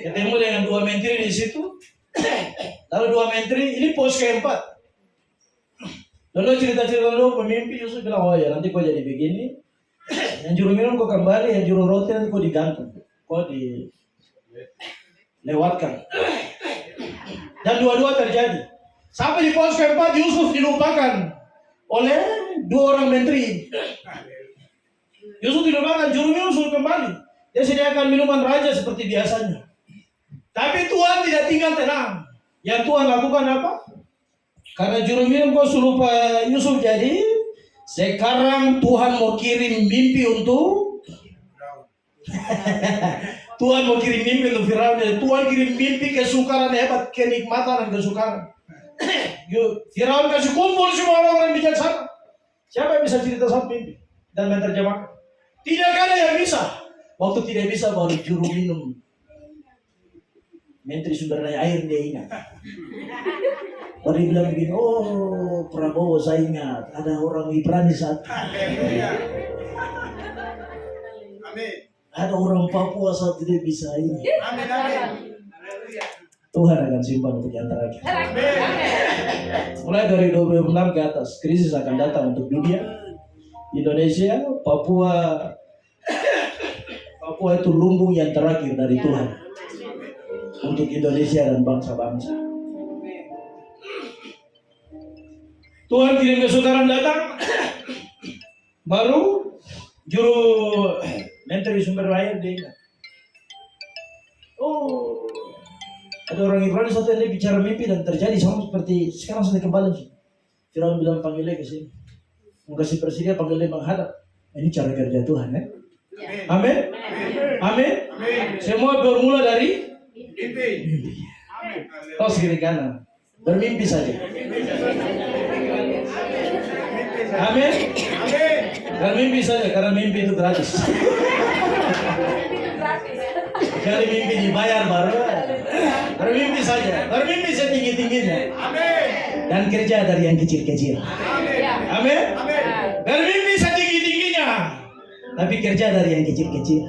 Ketemu dengan dua menteri di situ. Lalu dua menteri, ini pos keempat. Lalu cerita-cerita dulu pemimpi Yusuf bilang, oh ya nanti kau jadi begini. Yang juru minum kau kembali, yang juru roti nanti kau digantung. Kau dilewatkan. Dan dua-dua terjadi. Sampai di pos keempat Yusuf dilupakan oleh dua orang menteri. Yusuf dilupakan, juru minum suruh kembali. Dia sediakan minuman raja seperti biasanya. Tapi Tuhan tidak tinggal tenang. Yang Tuhan lakukan apa? Karena juru minum kau suruh Yusuf jadi, sekarang Tuhan mau kirim mimpi untuk Tuhan mau kirim mimpi untuk Firaun. Tuhan kirim mimpi kesukaran hebat, kenikmatan dan kesukaran. Firaun kasih kumpul semua orang-orang bijaksana. Siapa yang bisa cerita satu mimpi dan menerjemahkan? Tidak ada yang bisa. Waktu tidak bisa baru juru minum, menteri sumber daya air dia ingat. Baru dia bilang begini, oh Prabowo saya ingat, ada orang Ibrani saat. Ada orang Papua saat tidak bisa ini. Tuhan akan simpan untuk yang terakhir. Mulai dari 26 ke atas, krisis akan datang untuk dunia. Indonesia, Papua itu lumbung yang terakhir dari Tuhan untuk Indonesia dan bangsa-bangsa. Tuhan kirim kesukaran datang, baru juru menteri sumber daya dia ingat. Oh, ada orang Ibrani satu yang bicara mimpi dan terjadi sama seperti sekarang sudah kembali. Firaun bilang panggilnya ke sini, mau kasih presiden panggilnya menghadap. Ini cara kerja Tuhan, ya? Amin. Amin. Semua bermula dari mimpi. Tos kiri kanan, bermimpi saja. Amin. Bermimpi saja karena mimpi itu gratis. Sekali mimpi dibayar baru. Bermimpi saja. Bermimpi setinggi-tingginya. Dan kerja dari yang kecil-kecil. Amin. Bermimpi setinggi-tingginya. Tapi kerja dari yang kecil-kecil.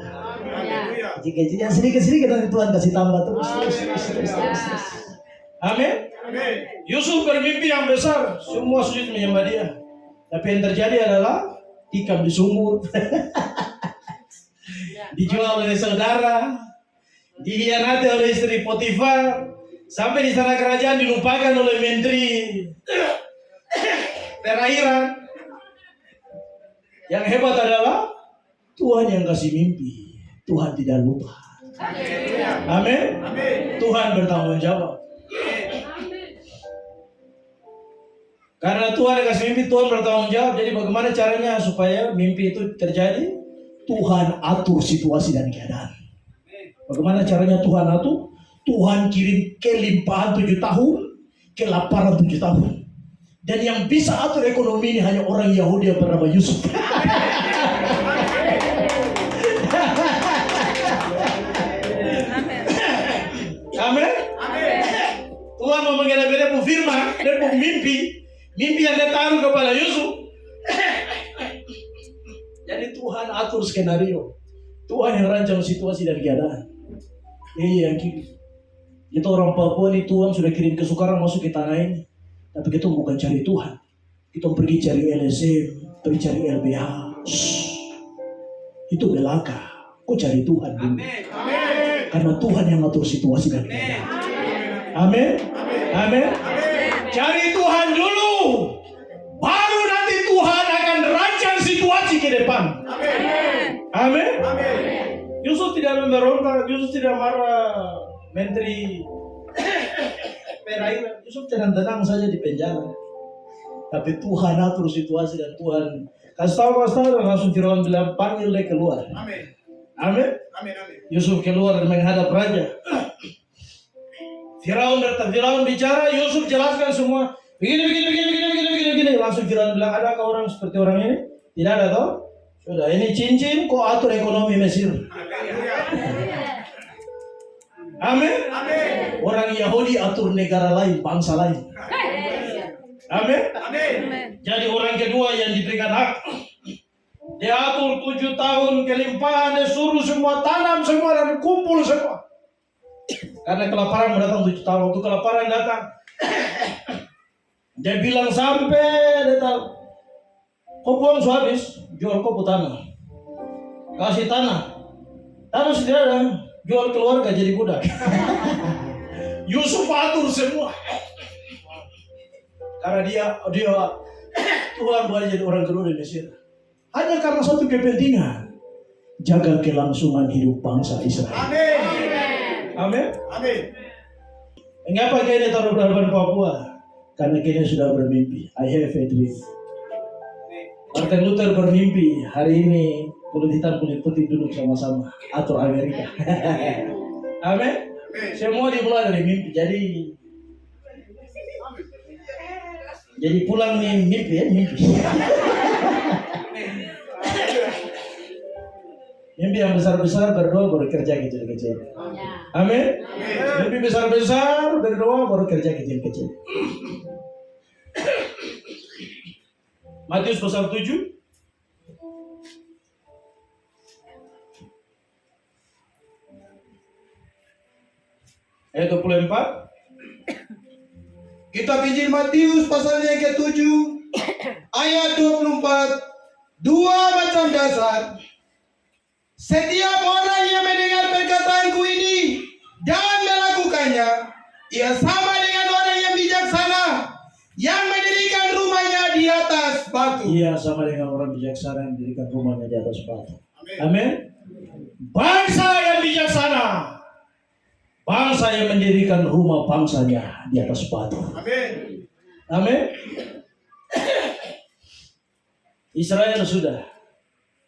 Kecil-kecil yang sedikit-sedikit nanti Tuhan kasih tambah terus. Amin. Yusuf bermimpi yang besar. Semua sujud menyembah dia. Tapi yang terjadi adalah tikam di sumur. Dijual oleh saudara, dihianati oleh istri Potifar, sampai di sana kerajaan dilupakan oleh menteri perairan. Yang hebat adalah Tuhan yang kasih mimpi, Tuhan tidak lupa. Amin. Tuhan bertanggung jawab. Karena Tuhan yang kasih mimpi, Tuhan bertanggung jawab. Jadi bagaimana caranya supaya mimpi itu terjadi? Tuhan atur situasi dan keadaan. Bagaimana caranya Tuhan atur? Tuhan kirim kelimpahan 7 tahun, kelaparan 7 tahun. Dan yang bisa atur ekonomi ini hanya orang Yahudi yang bernama Yusuf. Amin. Tuhan memanggil beda bu firman dan bu mimpi yang dia taruh kepada Yusuf. Jadi Tuhan atur skenario. Tuhan yang rancang situasi dan keadaan. Iya yang kiri. Kita orang Papua ini Tuhan sudah kirim kesukaran masuk ke tanah ini. Tapi kita bukan cari Tuhan. Kita pergi cari LSM, pergi cari LBH. Itu belaka. Kau cari Tuhan dulu. Karena Tuhan yang atur situasi dan keadaan. Amin. Amin. Cari Tuhan dulu. Baru nanti Tuhan akan rancang situasi ke depan. Amin. Yusuf tidak memberontak, Yusuf tidak marah menteri perairan. Yusuf tenang-tenang saja di penjara. Tapi Tuhan atur situasi dan Tuhan kasih tahu dan langsung Firaun bilang panggil dia keluar. Amin. Yusuf keluar dan menghadap raja. Firaun bicara, Yusuf jelaskan semua. Begini. Langsung Firaun bilang, adakah orang seperti orang ini? Tidak ada toh? Sudah, ini cincin, kau atur ekonomi Mesir. Amin. Orang Yahudi atur negara lain, bangsa lain. Amin. Jadi orang kedua yang diberikan hak, dia atur 7 tahun kelimpahan, dia suruh semua tanam semua dan kumpul semua. Karena kelaparan mendatang 7 tahun. Waktu kelaparan datang, dia bilang sampai dia tahu, kau buang habis, jual kau tanah, kasih tanah sudah ada, jual keluarga jadi budak. Yusuf atur semua. Karena dia Tuhan buat jadi orang kedua di Mesir. Hanya karena satu kepentingan, jaga kelangsungan hidup bangsa Israel. Amin. Mengapa kini taruh hadapan Papua? Karena kini sudah bermimpi. I have a dream. Martin Luther bermimpi hari ini kulit hitam kulit putih duduk sama-sama atur Amerika. Amin. Semua dimulai dari mimpi. Jadi pulang nih mimpi ya mimpi. Mimpi yang besar-besar berdoa baru kerja kecil-kecil. Amin. Mimpi besar-besar berdoa baru kerja kecil-kecil. Matius pasal 7. Ayat 24. Kitab Injil Matius pasal yang ke-7 ayat 24. 2 macam dasar. Setiap orang yang mendengar perkataanku ini dan melakukannya, ia sama dengan orang yang bijaksana yang mendirikan rumahnya di atas batu. Ia sama dengan orang bijaksana yang mendirikan rumahnya di atas batu. Amin. Bangsa yang bijaksana, bangsa yang mendirikan rumah bangsanya di atas batu. Amin. Israel sudah,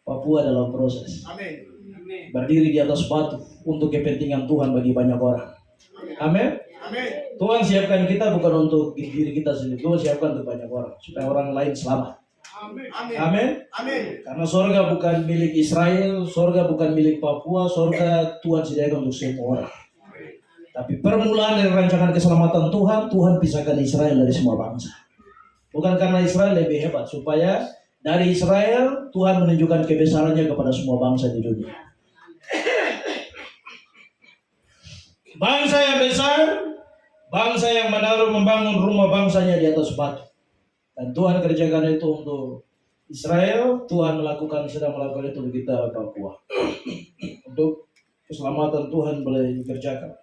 Papua dalam proses. Berdiri di atas batu untuk kepentingan Tuhan bagi banyak orang. Amin. Tuhan siapkan kita bukan untuk diri kita sendiri. Tuhan siapkan untuk banyak orang supaya orang lain selamat. Amin. Karena sorga bukan milik Israel, sorga bukan milik Papua, sorga Tuhan sediakan untuk semua orang. Tapi permulaan dari rancangan keselamatan Tuhan, Tuhan pisahkan Israel dari semua bangsa. Bukan karena Israel lebih hebat, supaya dari Israel Tuhan menunjukkan kebesarannya kepada semua bangsa di dunia. Bangsa yang besar, bangsa yang membangun rumah bangsanya di atas batu. Dan Tuhan kerjakan itu untuk Israel, Tuhan sedang melakukan itu untuk kita Papua. Untuk keselamatan Tuhan boleh dikerjakan.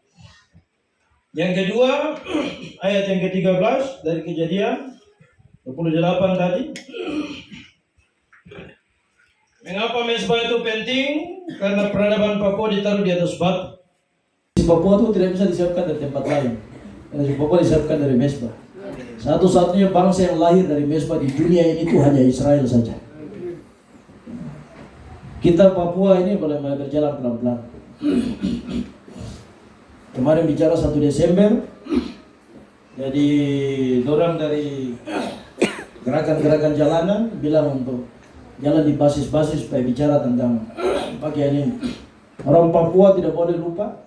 Yang kedua, ayat yang ke-13 dari Kejadian 28 tadi. Mengapa mesbah itu penting? Karena peradaban Papua ditaruh di atas batu. Papua itu tidak bisa disiapkan dari tempat lain. Karena Papua disiapkan dari mesbah. Satu-satunya bangsa yang lahir dari mesbah di dunia ini itu hanya Israel saja. Kita Papua ini boleh berjalan pelan-pelan. Kemarin bicara 1 Desember, jadi orang dari gerakan-gerakan jalanan bilang untuk jalan di basis-basis supaya bicara tentang bagian ini. Orang Papua tidak boleh lupa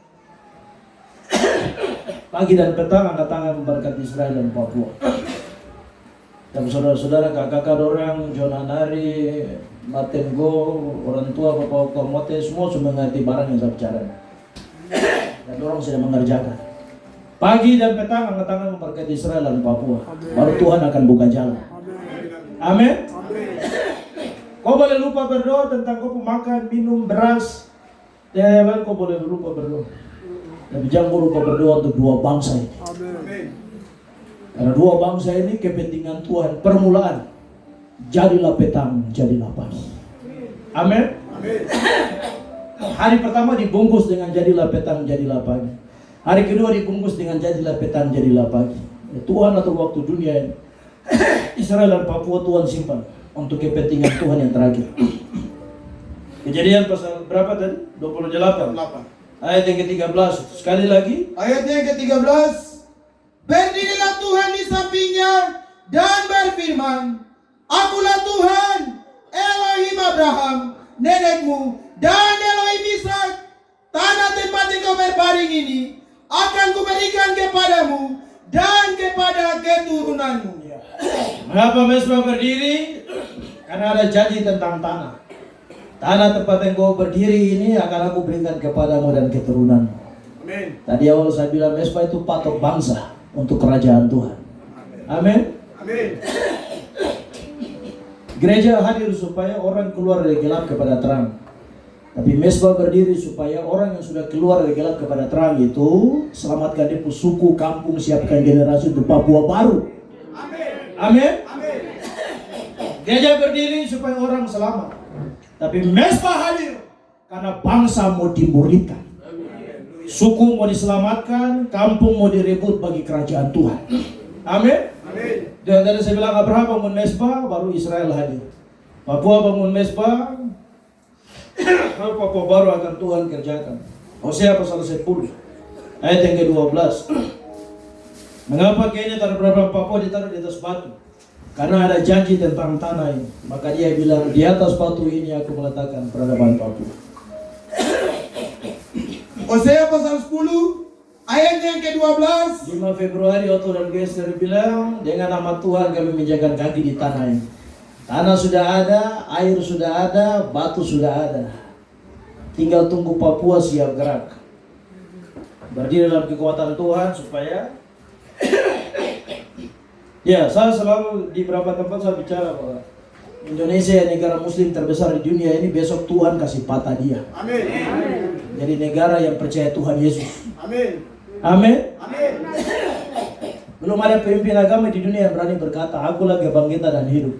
pagi dan petang angkat tangan memberkati Israel dan Papua. Dan saudara-saudara kakak-kakak orang, John Hanari, Matengo, orang tua Bapak Okomote, semua sudah mengerti barang yang saya bicara. Dan orang sedang mengerjakan. Pagi dan petang angkat tangan memberkati Israel dan Papua. Baru Tuhan akan buka jalan. Amin. Kau boleh lupa berdoa tentang kau makan, minum, beras. Dan lain kau boleh lupa berdoa. Tapi jangan lupa berdoa untuk dua bangsa ini. Karena dua bangsa ini kepentingan Tuhan. Permulaan. Jadilah petang, jadilah pagi. Amin. Hari pertama dibungkus dengan jadilah petang, jadilah pagi. Hari kedua dibungkus dengan jadilah petang, jadilah pagi. Tuhan atur waktu dunia ini. Israel dan Papua Tuhan simpan untuk kepentingan Tuhan yang terakhir. Kejadian pasal berapa tadi? 28. Ayat yang ke-13. Sekali lagi. Ayat yang ke-13. Berdirilah Tuhan di sampingnya dan berfirman, Akulah Tuhan, Elohim Abraham, nenekmu, dan Elohim Ishak. Tanah tempat engkau berbaring ini akan kuberikan kepadamu dan kepada keturunanmu. Mengapa mesbah berdiri? Karena ada janji tentang tanah. Tanah tempat engkau berdiri ini akan aku berikan kepadamu dan keturunanmu. Amin. Tadi awal saya bilang mesbah itu patok bangsa untuk kerajaan Tuhan. Amin. Amin. Gereja hadir supaya orang keluar dari gelap kepada terang. Tapi mesbah berdiri supaya orang yang sudah keluar dari gelap kepada terang itu selamatkan dia suku, kampung, siapkan generasi untuk Papua baru. Amin. Amin. Gereja berdiri supaya orang selamat. Tapi mesbah hadir karena bangsa mau dimuridkan. Suku mau diselamatkan, kampung mau direbut bagi kerajaan Tuhan. Amin. Dan tadi saya bilang Abraham bangun mesbah, baru Israel hadir. Papua bangun mesbah, Papua baru akan Tuhan kerjakan. Hosea pasal 10 ayat yang ke-12. Mengapa kayaknya taruh Papua ditaruh di atas batu? Karena ada janji tentang tanah ini. Maka dia bilang, di atas batu ini aku meletakkan peradaban Papua. Hosea pasal 10 ayat yang ke-12. 5 Februari Otto dan Gester bilang, dengan nama Tuhan kami menjaga kaki di tanah ini. Tanah sudah ada, air sudah ada, batu sudah ada. Tinggal tunggu Papua siap gerak. Berdiri dalam kekuatan Tuhan supaya ya, saya selalu di beberapa tempat saya bicara bahwa Indonesia negara muslim terbesar di dunia ini, besok Tuhan kasih patah dia. Amin. Jadi negara yang percaya Tuhan Yesus. Amin. Amin. Amin. Belum ada pemimpin agama di dunia yang berani berkata, akulah kebangkitan dan hidup.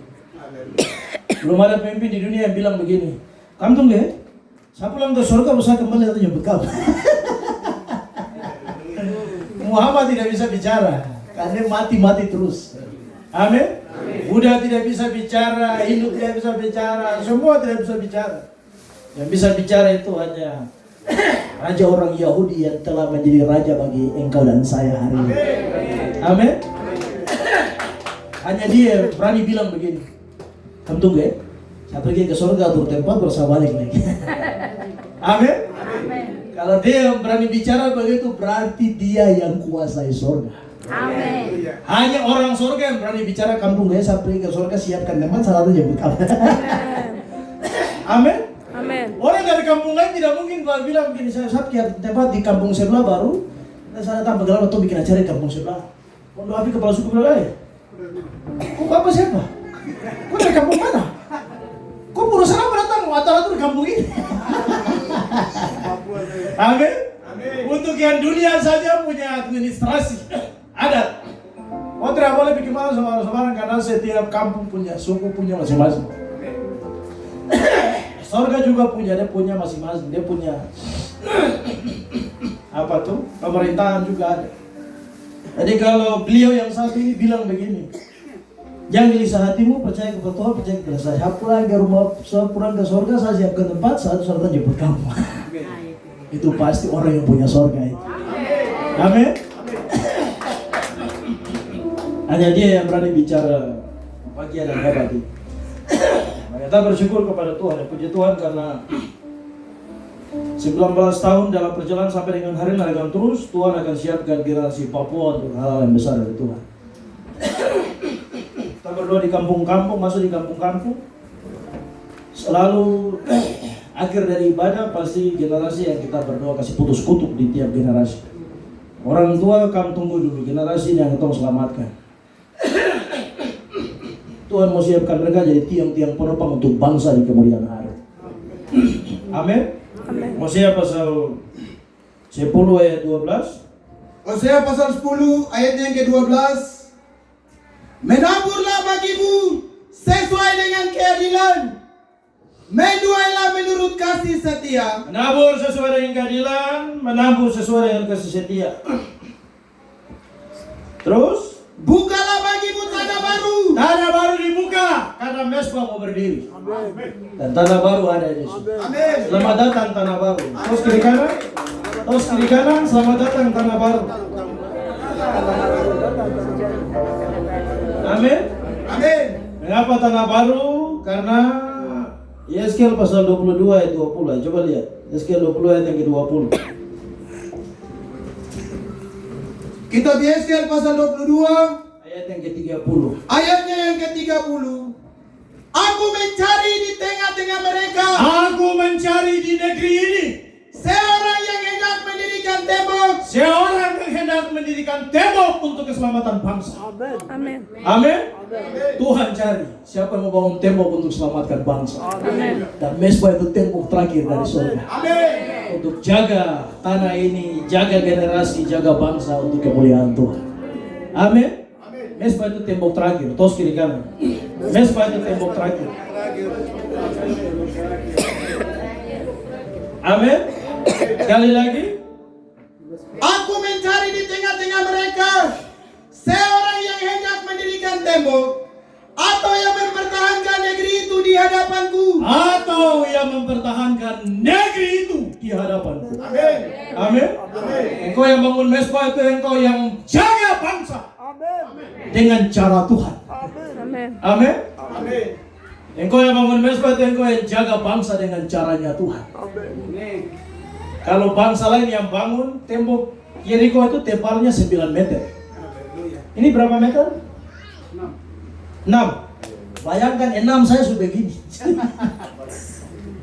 Belum ada pemimpin di dunia yang bilang begini, kamu tunggu ya, saya pulang ke surga, saya kembali atau bekal. Muhammad tidak bisa bicara, karena mati-mati terus. Amin. Buddha tidak bisa bicara, Hindu tidak bisa bicara, semua tidak bisa bicara. Yang bisa bicara itu hanya raja orang Yahudi yang telah menjadi raja bagi engkau dan saya hari ini. Amin. Hanya dia berani bilang begini, Kamu tunggu ya. Saya pergi ke surga untuk tempat bersama balik lagi. Amin. Amin. Kalau dia berani bicara begitu berarti dia yang kuasai surga. Amin. Hanya orang surga yang berani bicara kampung ya. Saya pergi ke surga siapkan tempat salah satu jemput kamu. Amin. Amin. Orang dari kampung lain tidak mungkin bilang begini, saya siap tempat di kampung sebelah baru. Dan saya datang begal atau bikin acara di kampung sebelah. Pondok api kepala suku bilang, kok bapak siapa? Kok dari kampung mana? Kok urusan apa datang? Atau di kampung ini? Amin. Untuk yang dunia saja punya administrasi adat. Oh tidak boleh bikin malu sama orang karena setiap kampung punya suku punya masing-masing. Sorga juga punya, dia punya masing-masing, dia punya apa tuh pemerintahan juga ada. Jadi kalau beliau yang satu ini bilang begini, jangan gelisah hatimu, percaya kepada Tuhan, percaya kepada saya. Saya pulang ke rumah, saya pulang ke surga, saya siapkan tempat, satu surga jemput kamu. Itu pasti orang yang punya surga itu. Amin. Hanya dia yang berani bicara bagian dan hebat itu. Kita bersyukur kepada Tuhan, ya puji Tuhan karena 19 tahun dalam perjalanan sampai dengan hari ini akan terus Tuhan akan siapkan generasi Papua untuk hal-hal yang besar dari Tuhan. Kita berdoa di kampung-kampung, masuk di kampung-kampung. Selalu akhir dari ibadah pasti generasi yang kita berdoa kasih putus kutuk di tiap generasi. Orang tua kamu tunggu dulu, generasi yang kita selamatkan. Tuhan mau siapkan mereka jadi tiang-tiang penopang untuk bangsa di kemudian hari. Amin. Hosea pasal 10 ayat 12. Hosea pasal 10 ayat yang ke-12. Menaburlah bagimu sesuai dengan keadilan. Menuailah menurut kasih setia. Menabur sesuai dengan keadilan, menabur sesuai dengan kasih setia. Terus, Bukalah bagimu tanah baru. tanah baru dibuka karena Mesbah mau berdiri. Dan tanah baru ada di sini. Amin. Selamat datang tanah baru. Terus kiri kanan, terus kiri kanan, selamat datang tanah baru. Amin. Amin. Mengapa tanah baru? Karena Yeskiel pasal 22 ayat 20. Coba lihat. Yeskiel 20 ayat yang ke-20. Kitab Yeskiel pasal 22 Ayat yang ke-30. ayatnya yang ke-30. Aku mencari di tengah-tengah mereka Aku mencari di negeri ini seorang yang hendak mendirikan tembok. seorang yang hendak mendirikan tembok untuk keselamatan bangsa. Amin. Amin. Tuhan cari siapa yang mau bangun tembok untuk selamatkan bangsa. Amin. Dan Mesbah itu tembok terakhir dari surga. Amin. Untuk jaga tanah ini, jaga generasi, jaga bangsa untuk kemuliaan Tuhan. Amin. Mesbah itu tembok terakhir. Tos kiri kanan. Mesbah itu tembok terakhir. Amin. Sekali lagi. Aku mencari di tengah-tengah mereka seorang yang hendak mendirikan tembok atau yang mempertahankan negeri itu di hadapanku. Atau yang mempertahankan negeri itu di hadapanku. Amin. Amin. Engkau yang bangun Mesbah itu engkau yang jaga bangsa. Dengan cara Tuhan. Amin. Amin. Amin. Engkau yang bangun Mesbah itu engkau yang jaga bangsa dengan caranya Tuhan. Kalau bangsa lain yang bangun tembok Yeriko itu tebalnya 9 meter. Ini berapa meter? 6. Bayangkan 6 saya sudah begini.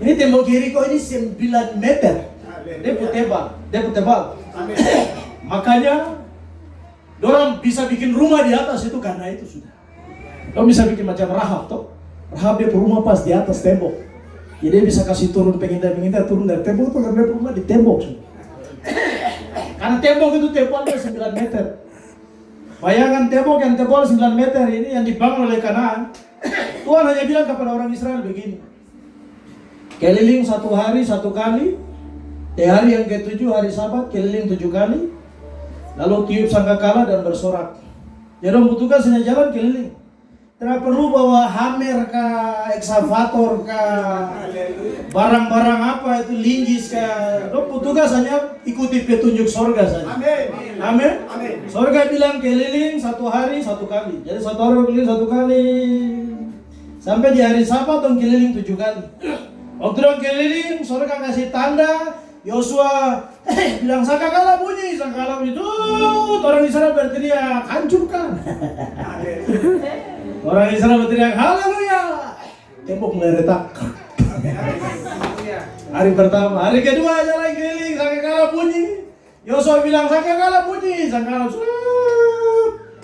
Ini tembok Yeriko ini 9 meter. Dia tebal. Makanya dorang bisa bikin rumah di atas itu karena itu sudah. Dorang bisa bikin macam Rahab toh. Rahab dia rumah pas di atas tembok. Jadi dia bisa kasih turun pengintai turun dari tembok itu karena dia rumah di tembok sudah. Karena tembok itu tebalnya 9 meter. Bayangkan tembok yang tebal 9 meter ini yang dibangun oleh Kanaan. Tuhan hanya bilang kepada orang Israel begini. Keliling 1 hari 1 kali. Di hari yang ke-7 hari Sabat keliling 7 kali. Lalu tiup sangkakala dan bersorak. Jadi membutuhkan hanya jalan keliling. Tidak perlu bawa hammer kah, eksavator kah, barang-barang apa itu linggis kah. Petugas hanya ikuti petunjuk sorga saja. Amin. Sorga bilang keliling 1 hari 1 kali. Jadi 1 hari keliling 1 kali. 1 Sampai di hari Sabat dong keliling 7 kali. Waktu dong keliling, saudara kasih tanda, Yosua bilang sangkakala bunyi, sangkakala bunyi. Tuh, orang Israel berteriak, hancurkan. Orang Israel berteriak, haleluya. Tembok mulai retak. Hari pertama, hari kedua jalan keliling, sangkakala bunyi. Yosua bilang sangkakala bunyi, sangkakala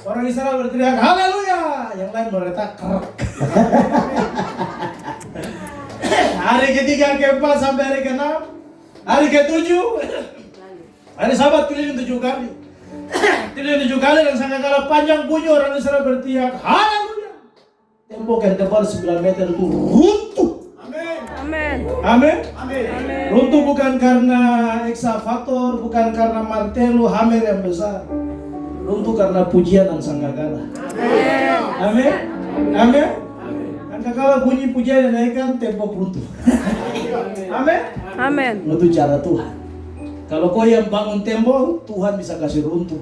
orang Israel berteriak, haleluya. Yang lain meretak. Hari ketiga, keempat sampai hari keenam, hari ketujuh, hari Sabat keliling 7 kali. Keliling 7 kali dan sangkakala panjang bunyi, orang Israel berteriak, haleluya. Tembok yang tebal 9 meter itu runtuh. Amin. Amin. Amin. Runtuh bukan karena eksavator, bukan karena martelo, hammer yang besar. Runtuh karena pujian dan sangkakala. Amin. Amin. Sangkakala bunyi pujian dan naikkan, tembok runtuh. Amin. Amin. Itu cara Tuhan. Kalau kau yang bangun tembok, Tuhan bisa kasih runtuh.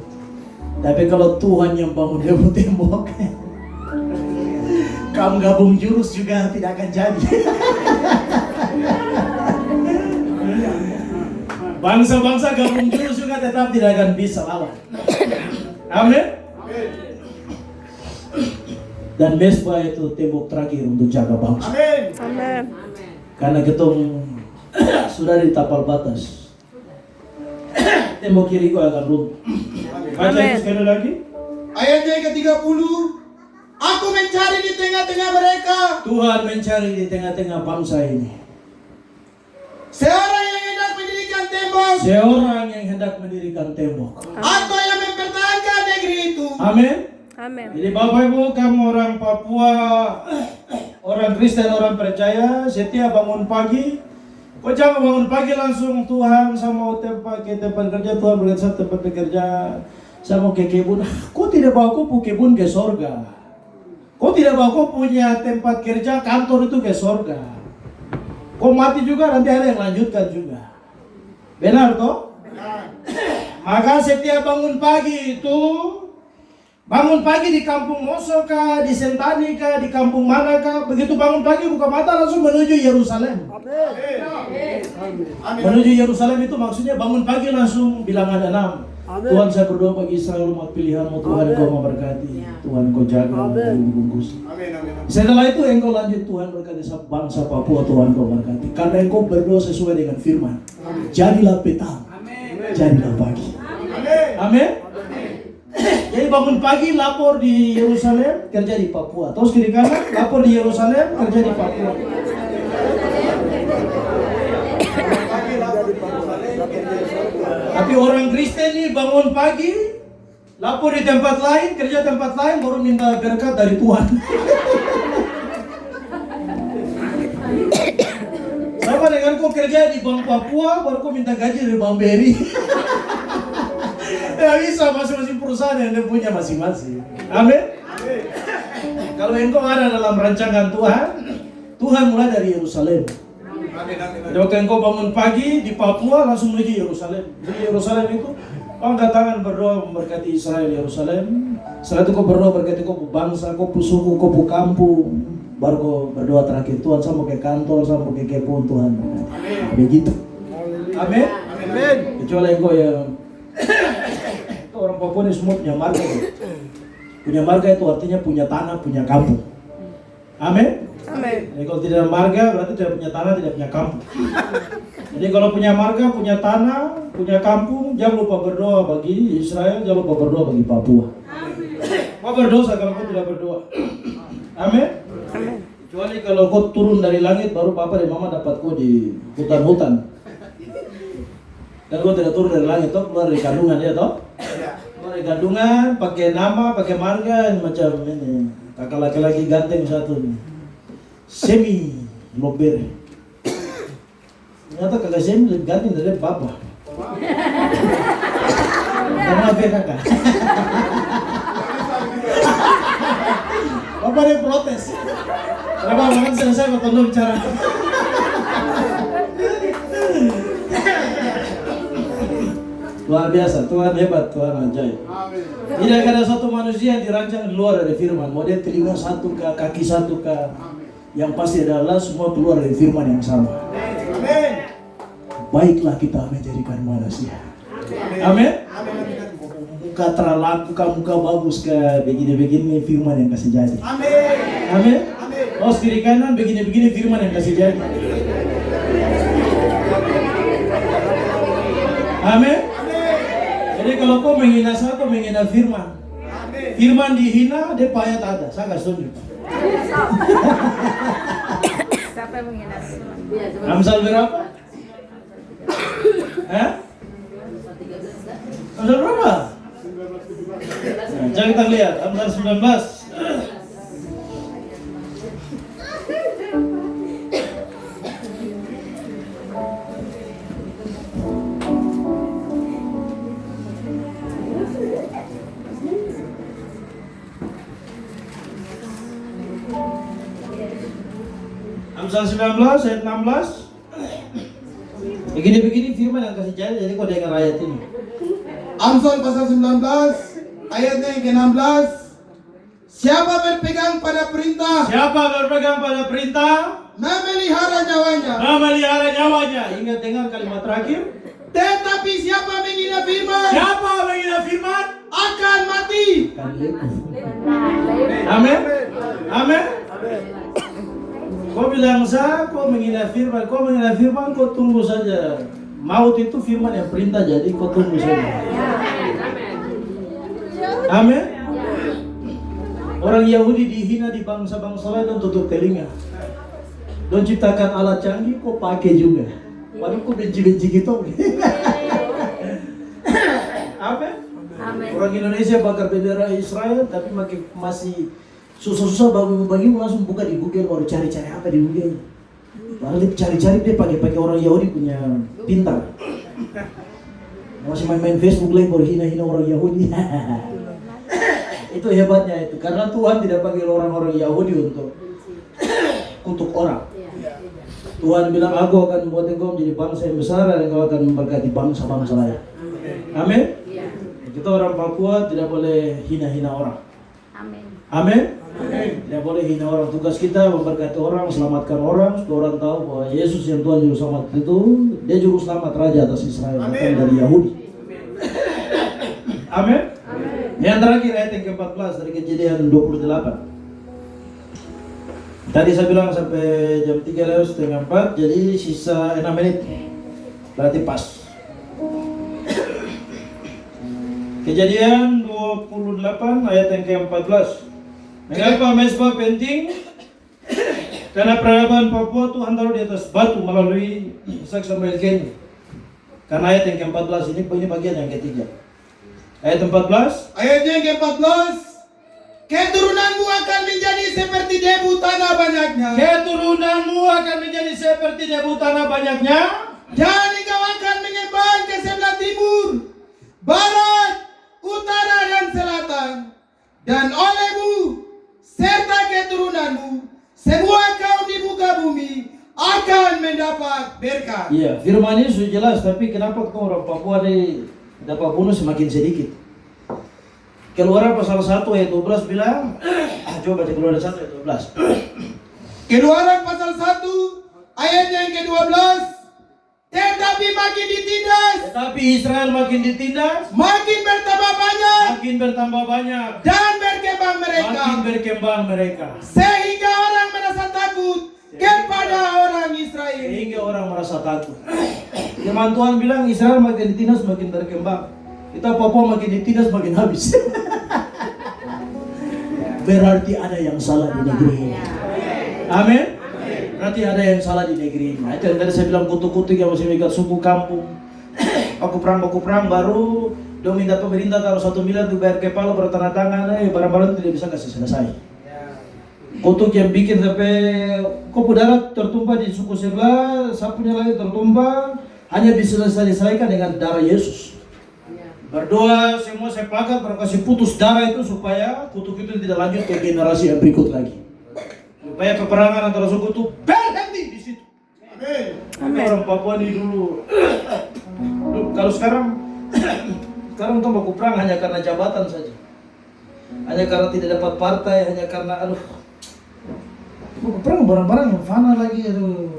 Tapi kalau Tuhan yang bangun tembok, kamu gabung jurus juga tidak akan jadi. Bangsa-bangsa gabung jurus juga tetap tidak akan bisa lawan. Amin. Dan mesbah itu tembok terakhir untuk jaga bangsa. Amin. Karena ketong sudah di tapal batas. Tembok kiri gua akan runtuh. Baca itu sekali lagi. Ayatnya yang ke-30. Aku mencari di tengah-tengah mereka Tuhan mencari di tengah-tengah bangsa ini seorang yang hendak mendirikan tembok seorang yang hendak mendirikan tembok. atau yang mempertahankan negeri itu. Amin. Amin. Jadi Bapak Ibu, kamu orang Papua, orang Kristen, orang percaya, setiap bangun pagi, kau jangan bangun pagi langsung Tuhan saya mau tempat kerja, Tuhan berikan saya tempat bekerja, saya mau ke kebun. Kau tidak bawa kau kebun ke sorga. Kau tidak bawa kau punya tempat kerja, kantor itu ke sorga. Kau mati juga nanti ada yang lanjutkan juga. Benar toh? Maka setiap bangun pagi itu, bangun pagi di kampung Moso kah, di Sentani kah, di kampung mana kah, begitu bangun pagi buka mata langsung menuju Yerusalem. Menuju Yerusalem itu maksudnya bangun pagi langsung bilangan 6. Tuhan saya berdoa bagi Israel umat pilihan-Mu, Tuhan Engkau memberkati, Tuhan Engkau jaga, Engkau bungkus. Setelah itu Engkau lanjut, Tuhan berkati bangsa Papua, Tuhan Engkau berkati. Karena Engkau berdoa sesuai dengan firman. Jadilah petang, jadilah pagi. Amin. Jadi bangun pagi lapor di Yerusalem, kerja di Papua. Terus kiri kanan lapor di Yerusalem, kerja di Papua. Tapi orang Kristen nih bangun pagi, lapor di tempat lain, kerja tempat lain, baru minta berkat dari Tuhan. Sama dengan kau kerja di Bank Papua, baru kau minta gaji dari Bank BRI. Ya bisa, masing-masing perusahaan yang dia punya masing-masing. Amin. Kalau engkau ada dalam rancangan Tuhan, Tuhan mulai dari Yerusalem. Jadi waktu engkau bangun pagi di Papua langsung menuju Yerusalem. Di Yerusalem itu kau angkat tangan berdoa memberkati Israel Yerusalem. Setelah itu kau berdoa berkati kau bangsa, kau suku, kau kampung. Baru kau berdoa terakhir, Tuhan saya mau ke kantor, saya mau ke kebun, Tuhan. Begitu. Amin. Amin. Kecuali engkau yang itu orang Papua ini semua punya marga. Punya marga itu artinya punya tanah, punya kampung. Amin. Amin. Jadi kalau tidak ada marga berarti tidak punya tanah, tidak punya kampung. Jadi kalau punya marga, punya tanah, punya kampung, jangan lupa berdoa bagi Israel, jangan lupa berdoa bagi Papua. Kau berdosa kalau kau tidak berdoa. Amin. Amin. Kecuali kalau kau turun dari langit, baru papa dan mama dapat kau di hutan-hutan. Dan kau tidak turun dari langit, toh keluar dari kandungan ya toh? Keluar dari kandungan, pakai nama, pakai marga, macam ini. Kakak laki-laki ganteng satu nih. Semi Lobere. Ternyata kakak Semi lebih ganteng dari papa. Maaf ya kakak. Papa dia protes. Kenapa makan selesai mau tolong bicara? Luar biasa, Tuhan hebat, Tuhan ajaib. Tidak ada satu manusia yang dirancang di luar dari firman. Mau dia telinga satu kah, kaki satu kah, Yang pasti adalah semua keluar dari firman yang sama. Baiklah kita menjadikan manusia. Amin. Muka terlalu, muka bagus ke begini-begini firman yang kasih jadi. Amin. Oh kiri kanan begini-begini firman yang kasih jadi. Amin. Jadi kalau kau menghina saya, kau menghina firman. Firman dihina, dia payah tak ada. Saya kasih tunjuk. Siapa yang menghina firman? Amsal berapa? Hah? Amsal berapa? Nah, coba kita lihat Amsal 19. Amsal 19 ayat 16. Begini-begini firman yang kasih jadi kau dengar ayat ini. Amsal pasal 19 ayatnya yang ke-16. Siapa berpegang pada perintah, Siapa berpegang pada perintah, memelihara nyawanya. memelihara nyawanya. Ingat dengar kalimat terakhir. Tetapi siapa menghina firman, Siapa menghina firman akan mati. akan leku. Amin. Amin. Kau bilang sah, kau menghina firman, kau tunggu saja. Maut itu firman yang perintah, jadi kau tunggu saja. Amin. Orang Yahudi dihina di bangsa-bangsa lain dan tutup telinga. Don ciptakan alat canggih, kau pakai juga. Padahal kau benci-benci gitu. Amin. Orang Indonesia bakar bendera Israel, tapi masih susah-susah bagi langsung buka di Google, baru cari-cari apa di Google. Baru cari-cari dia pakai orang Yahudi punya pintar. Masih main-main Facebook lagi baru hina-hina orang Yahudi. Itu hebatnya itu, karena Tuhan tidak panggil orang-orang Yahudi untuk kutuk orang. Tuhan bilang, aku akan membuat engkau menjadi bangsa yang besar dan engkau akan memberkati bangsa-bangsa lain. Amin. Kita orang Papua tidak boleh hina-hina orang. Amin. Tidak boleh hina orang. Tugas kita memberkati orang, selamatkan orang, supaya orang tahu bahwa Yesus yang Tuhan juru selamat itu, dia juru selamat raja atas Israel, bukan dari Yahudi. Amin. Yang terakhir ayat yang ke-14 dari Kejadian 28. Tadi saya bilang sampai jam 3:30, jadi sisa 6 menit. Berarti pas. Kejadian 28 ayat yang ke-14. Mengapa mesbah penting? Karena peradaban Papua Tuhan taruh di atas batu melalui Ishak Samuel Kenny. Karena ayat yang ke-14 ini bagian yang ketiga. Ayat 14. Ayatnya yang ke-14. Keturunanmu akan menjadi seperti debu tanah banyaknya. Keturunanmu akan menjadi seperti debu tanah banyaknya. Dan engkau akan mengembang ke sebelah timur, barat, utara dan selatan. Dan olehmu serta keturunanmu semua kaum di muka bumi akan mendapat berkat. Iya, firman ini sudah jelas, tapi kenapa kita orang Papua ini dapat bonus semakin sedikit? Keluaran pasal 1 ayat 12 bilang, coba baca Keluaran 1 ayat 12. Keluaran pasal 1 ayatnya yang ke-12. Tetapi makin ditindas, Tetapi Israel makin ditindas, makin bertambah banyak makin bertambah banyak, dan berkembang mereka, makin berkembang mereka. sehingga orang merasa takut kepada orang Israel. Sehingga orang merasa takut. Firman Tuhan bilang Israel makin ditindas makin berkembang. Kita Papua makin ditindas makin habis. Berarti ada yang salah di negeri ini. Amin. Berarti ada yang salah di negeri ini. Itu yang tadi saya bilang kutu-kutu yang masih mengikat suku kampung. Aku perang baru dia minta pemerintah taruh 1 miliar untuk bayar kepala bertandatangan, barang-barang tidak bisa kasih selesai. Kutuk yang bikin sampai kopu darah tertumpah di suku sebelah, sapunya lagi tertumpah, hanya bisa diselesaikan dengan darah Yesus. Berdoa semua sepakat berkasih putus darah itu supaya kutuk itu tidak lanjut ke generasi yang berikut lagi. Supaya peperangan antara suku itu berhenti di situ. Amin. Orang Papua ini dulu kalau sekarang tuh baku perang hanya karena jabatan saja. Hanya karena tidak dapat partai, hanya karena Perang barang-barang fana lagi, aduh.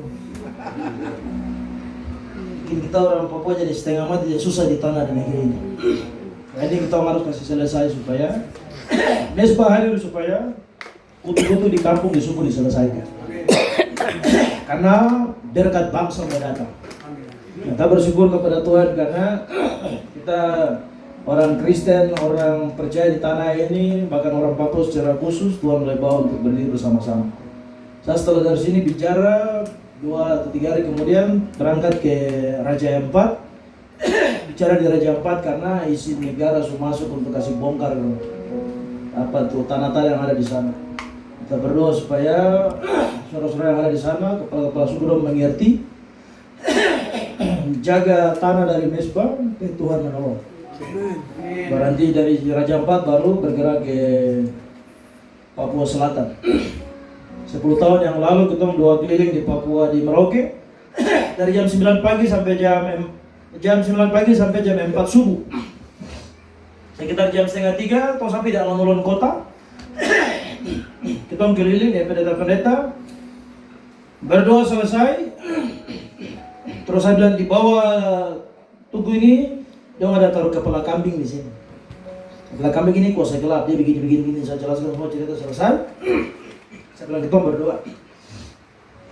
Mungkin kita orang Papua jadi setengah mati, jadi susah di tanah di negeri ini. Jadi kita harus kasih selesai supaya mesbah hadir, supaya kutu-kutu di kampung di suku diselesaikan. Karena berkat bangsa mendatang. Kita bersyukur kepada Tuhan karena kita orang Kristen, orang percaya di tanah ini, bahkan orang Papua secara khusus Tuhan mulai bawa untuk berdiri bersama-sama. Saya setelah dari sini bicara 2 atau 3 hari kemudian berangkat ke Raja Ampat. Bicara di Raja Ampat karena isi negara sudah masuk untuk kasih bongkar apa tuh tanah-tanah yang ada di sana. Kita berdoa supaya saudara-saudara yang ada di sana, kepala-kepala suku dong mengerti, jaga tanah dari mesbah, Tuhan menolong. Berhenti dari Raja Ampat baru bergerak ke Papua Selatan. 10 tahun yang lalu kita 2 keliling di Papua di Merauke. Dari jam 9 pagi sampai jam 9 pagi sampai jam 4 subuh. Sekitar jam setengah 3 atau sampai di alun-alun kota. Kita keliling ya pendeta-pendeta. Berdoa selesai. Terus saya bilang di bawah tugu ini dia ada taruh kepala kambing di sini. Kepala kambing ini kuasa gelap, dia begini. Saya jelaskan semua cerita selesai. Saya bilang kita berdoa.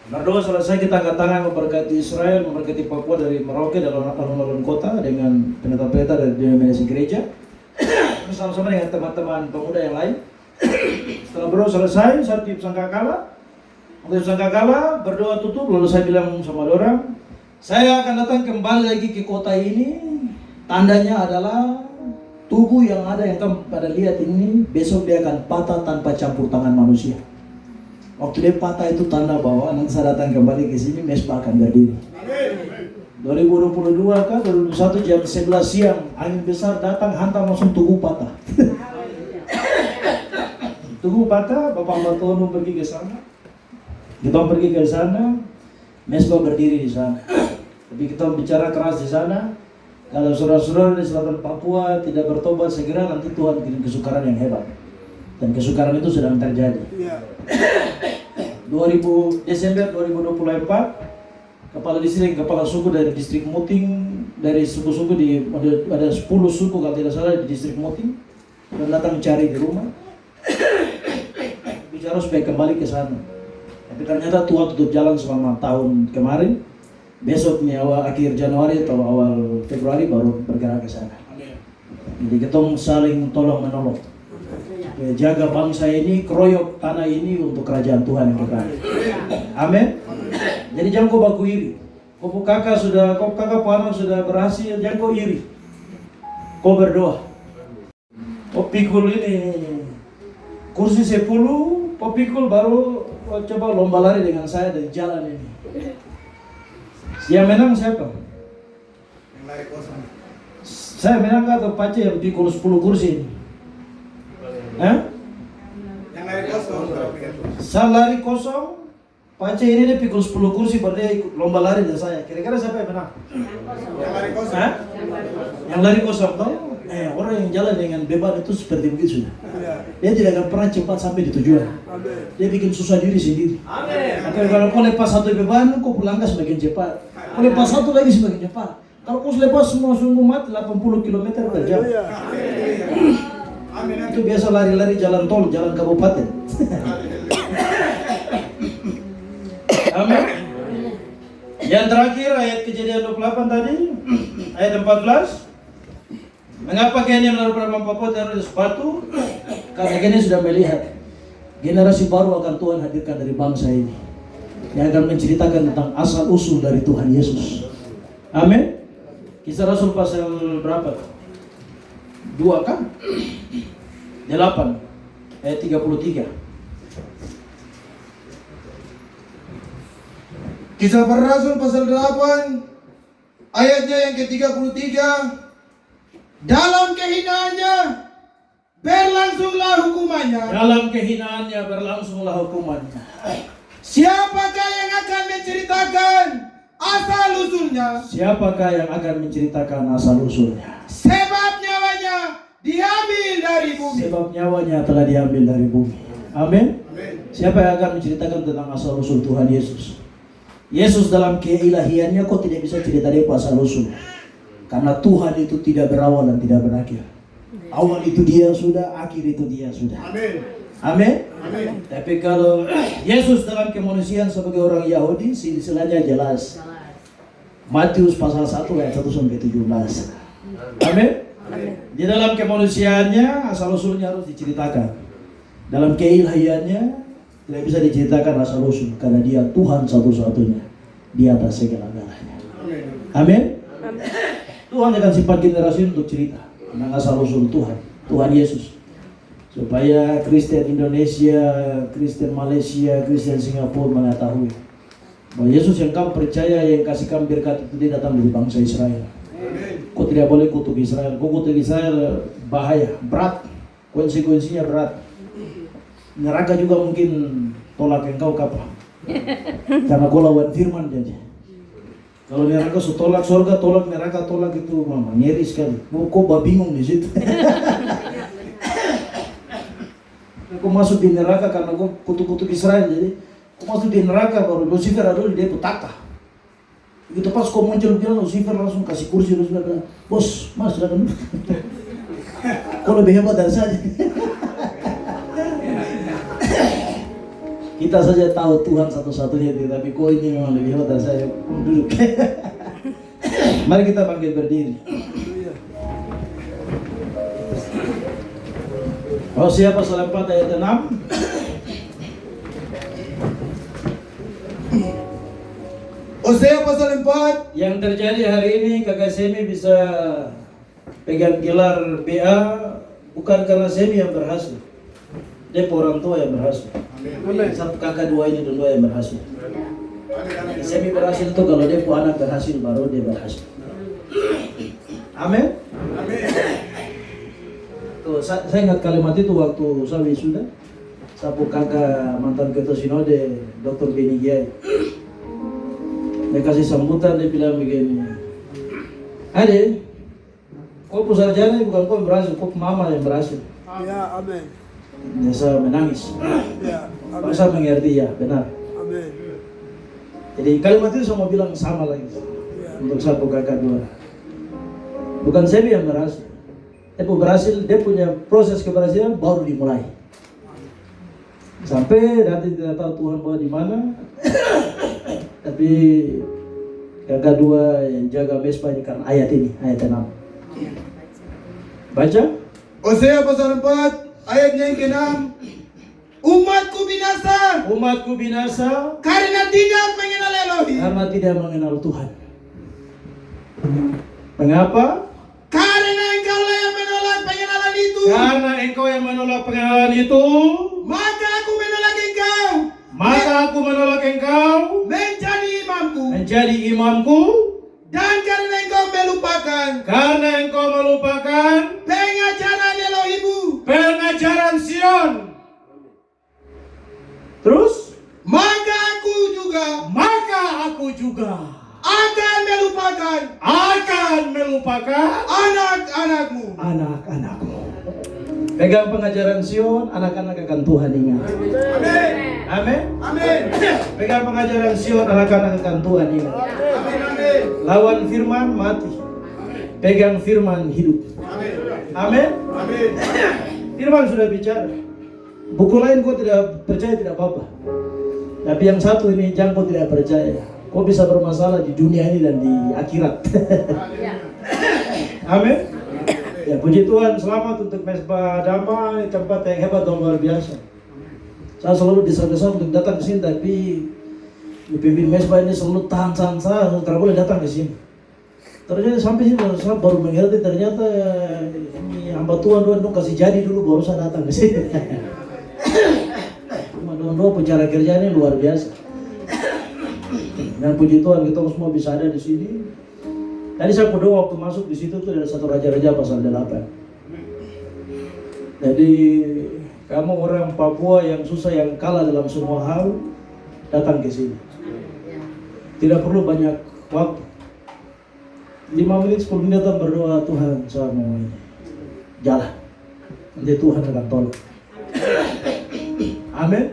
Berdoa selesai kita angkat tangan memberkati Israel, memberkati Papua dari Merauke dalam alun-alun kota dengan pendeta-pendeta dari denominasi gereja. Bersama-sama dengan teman-teman pemuda yang lain. Setelah berdoa selesai, saya tiup sangkakala. Untuk sangkakala berdoa tutup, lalu saya bilang sama orang, saya akan datang kembali lagi ke kota ini. Tandanya adalah tubuh yang ada yang kamu pada lihat ini besok dia akan patah tanpa campur tangan manusia. Waktu dia patah itu tanda bahwa nanti saya datang kembali ke sini mesbah akan berdiri. 2022 kan 2021 jam 11 siang angin besar datang hantam langsung tubuh patah. Tubuh patah, Bapak Batono pergi ke sana. Kita pergi ke sana, mesbah berdiri di sana. Tapi kita bicara keras di sana. Kalau saudara-saudara di selatan Papua tidak bertobat segera, nanti Tuhan kirim kesukaran yang hebat. Dan kesukaran itu sedang terjadi. 2000 Desember 2024, kepala distrik, kepala suku dari distrik Muting, dari suku-suku di ada 10 suku kalau tidak salah di distrik Muting, dan datang mencari di rumah. Bicara supaya kembali ke sana. Tapi ternyata Tuhan tutup jalan selama tahun kemarin. Besoknya awal akhir Januari atau awal Februari baru bergerak ke sana. Jadi kita saling tolong menolong. Jaga bangsa ini, keroyok tanah ini untuk kerajaan Tuhan yang kekal. Amin. Jadi jangan kau baku iri. Kau kakak anak sudah berhasil, jangan kau iri. Kau berdoa. Kau pikul ini kursi 10, kau pikul baru kau coba lomba lari dengan saya dari jalan ini. Yang menang siapa? Yang lari kosong. Saya menang atau Pace yang pikul 10 kursi ini? Hah? Yang lari kosong. Saya lari kosong, Pace ini dia pikul 10 kursi berarti lomba lari dengan saya. Kira-kira siapa yang menang? Yang lari kosong. Hah? Yang lari kosong toh? Orang yang jalan dengan beban itu seperti begitu sudah. Dia tidak akan pernah cepat sampai di tujuan. Dia bikin susah diri sendiri. Amin. Kalau kau lepas satu beban, kau pulangkan semakin cepat. Kau lepas satu lagi semakin cepat. Kalau kau lepas semua sungguh mati 80 km per jam. Amin. Itu biasa lari-lari jalan tol, jalan kabupaten. Amin. Yang terakhir ayat Kejadian 28 tadi, ayat 14. Mengapa Kenya menaruh perang Papua taruh di sepatu? Karena Kenya sudah melihat generasi baru akan Tuhan hadirkan dari bangsa ini yang akan menceritakan tentang asal usul dari Tuhan Yesus. Amin. Kisah Rasul pasal berapa? 2 kan? 8 ayat 33. Kisah para Rasul pasal 8 ayatnya yang ke-33. Dalam kehinaannya berlangsunglah hukumannya. Dalam kehinaannya berlangsunglah hukumannya. Siapakah yang akan menceritakan asal usulnya? Siapakah yang akan menceritakan asal usulnya? Sebab nyawanya diambil dari bumi. Sebab nyawanya telah diambil dari bumi. Amin. Amin. Siapa yang akan menceritakan tentang asal usul Tuhan Yesus? Yesus dalam keilahiannya kok tidak bisa cerita dia asal usul. Karena Tuhan itu tidak berawal dan tidak berakhir. Awal itu dia sudah, akhir itu dia sudah. Amin. Amin. Amin. Tapi kalau Yesus dalam kemanusiaan sebagai orang Yahudi, silsilahnya jelas. Matius pasal 1 ayat 1 sampai 17. Amin. Di dalam kemanusiaannya asal usulnya harus diceritakan. Dalam keilahiannya tidak bisa diceritakan asal usul karena dia Tuhan satu-satunya di atas segala-galanya. Amin. Tuhan akan simpan generasi untuk cerita tentang asal usul Tuhan Yesus. Supaya Kristen Indonesia, Kristen Malaysia, Kristen Singapura mengetahui bahwa Yesus yang kamu percaya, yang kasih kamu berkat itu dia datang dari bangsa Israel. Kau tidak boleh kutuk Israel. Kau kutuk Israel bahaya, berat, konsekuensinya berat. Neraka juga mungkin tolak engkau kapan? Karena kau lawan firman saja. Kalau neraka tolak surga, tolak neraka, tolak itu mama ngeri sekali. Kau bingung di situ. Kau masuk di neraka karena kau kutuk-kutuk Israel, jadi kau masuk di neraka baru Lucifer ada di dia petaka. Begitu pas kau muncul bilang Lucifer langsung kasih kursi Lucifer bilang, bos, mas silakan. Kau lebih hebat dari saya. Kita saja tahu Tuhan satu-satunya itu, tapi kau ini memang lebih hebat dari saya. Duduk. Mari kita bangkit berdiri. Hosea pasal 4 ayat 6. Hosea pasal 4. Yang terjadi hari ini kakak Semi bisa pegang gelar BA bukan karena Semi yang berhasil. Dia orang tua yang berhasil. Satu kakak dua ini dua yang berhasil. Semi berhasil itu kalau dia anak berhasil baru dia berhasil. Amin. Tuh, saya ingat kalimat itu waktu saya wisuda. Sapu kakak mantan ketua sinode Dr. Beni Giai. Dia kasih sambutan, dia bilang begini, Ade, kau sarjana bukan kau yang berhasil, kau mama yang berhasil. Ya, amin. Dia saya menangis. Ya, Kalau saya mengerti ya, benar. amin. Jadi kalimat itu saya mau bilang sama lagi untuk sapu kakak dua. Bukan Semi yang berhasil. Dia punya proses keberhasilan baru dimulai. Sampai nanti tidak tahu Tuhan bawa di mana. Tapi kakak dua yang jaga mesbah ini karena ayat ini, ayat 6. Baca. Hosea pasal 4 ayatnya yang ke-6. Umatku binasa. Umatku binasa Karena tidak mengenal Elohim. karena tidak mengenal Tuhan. Mengapa? Karena engkaulah yang menolak pengenalan itu. Karena engkau yang menolak pengenalan itu, Maka aku menolak engkau. maka aku menolak engkau Menjadi imamku. menjadi imamku. Dan karena engkau melupakan Karena engkau melupakan pengajaran Elohimmu. pengajaran Sion. Terus, Maka aku juga akan melupakan anak-anakmu. anak-anakmu. Pegang pengajaran Sion, anak-anak akan Tuhan ingat. Amin. Amin. Amin. Pegang pengajaran Sion, anak-anak akan Tuhan ingat. Amin. Amin. Lawan firman mati. Pegang firman hidup. Amin. Amin. Firman sudah bicara. Buku lain kau tidak percaya tidak apa-apa. Tapi yang satu ini jangan kau tidak percaya. Kau bisa bermasalah di dunia ini dan di akhirat. Amin. Ya puji Tuhan, selamat untuk mesbah damai, tempat yang hebat dan luar biasa. Saya selalu desa-desa untuk datang ke sini, tapi pimpin mesbah ini selalu tahan saya, tidak boleh datang ke sini. Ternyata sampai sini saya baru mengerti ternyata ini hamba Tuhan kasih jadi dulu baru saya datang ke sini. Cuma dua cara kerja ini luar biasa. Dan puji Tuhan kita semua bisa ada di sini. Tadi saya berdoa waktu masuk di situ tuh ada satu raja-raja pasal 8. Jadi kamu orang Papua yang susah, yang kalah dalam semua hal, datang ke sini. Tidak perlu banyak waktu. 5 menit 10 menit datang berdoa, Tuhan saya mau ini. Jalan. Nanti Tuhan akan tolong. Amin.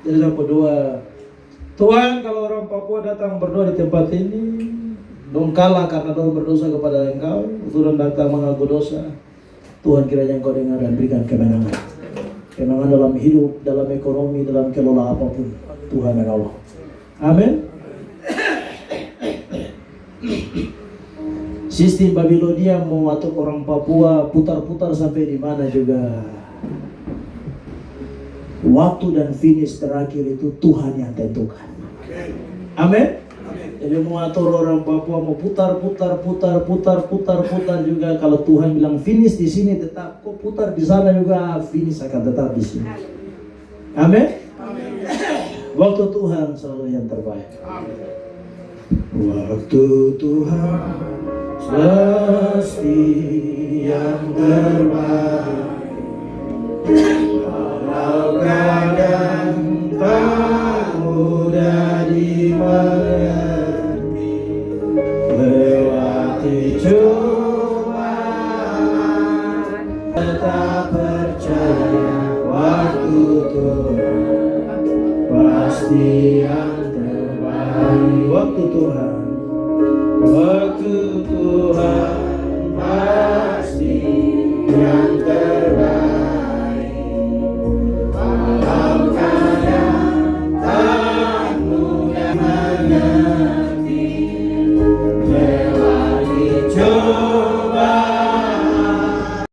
Jadi saya berdoa, Tuhan kalau orang Papua datang berdoa di tempat ini, dong kalah karena dong berdosa kepada Engkau, turun datang mengaku dosa. Tuhan kiranya Engkau dengar dan berikan kemenangan. Kemenangan dalam hidup, dalam ekonomi, dalam kelola apapun. Tuhan dan Allah. Amin. Sistem Babilonia mau atur orang Papua putar-putar sampai di mana juga. Waktu dan finish terakhir itu Tuhan yang tentukan. Amin. Jadi mau atur orang Papua mau putar juga. Kalau Tuhan bilang finish di sini tetap, kok putar di sana juga finish akan tetap di sini. Amin. Waktu Tuhan selalu yang terbaik. Waktu Tuhan pasti yang terbaik. Walau kadang tak mudah dimengerti, lewati cobaan, tetap percaya waktu Tuhan pasti yang terbaik. Waktu Tuhan pasti yang terbaik.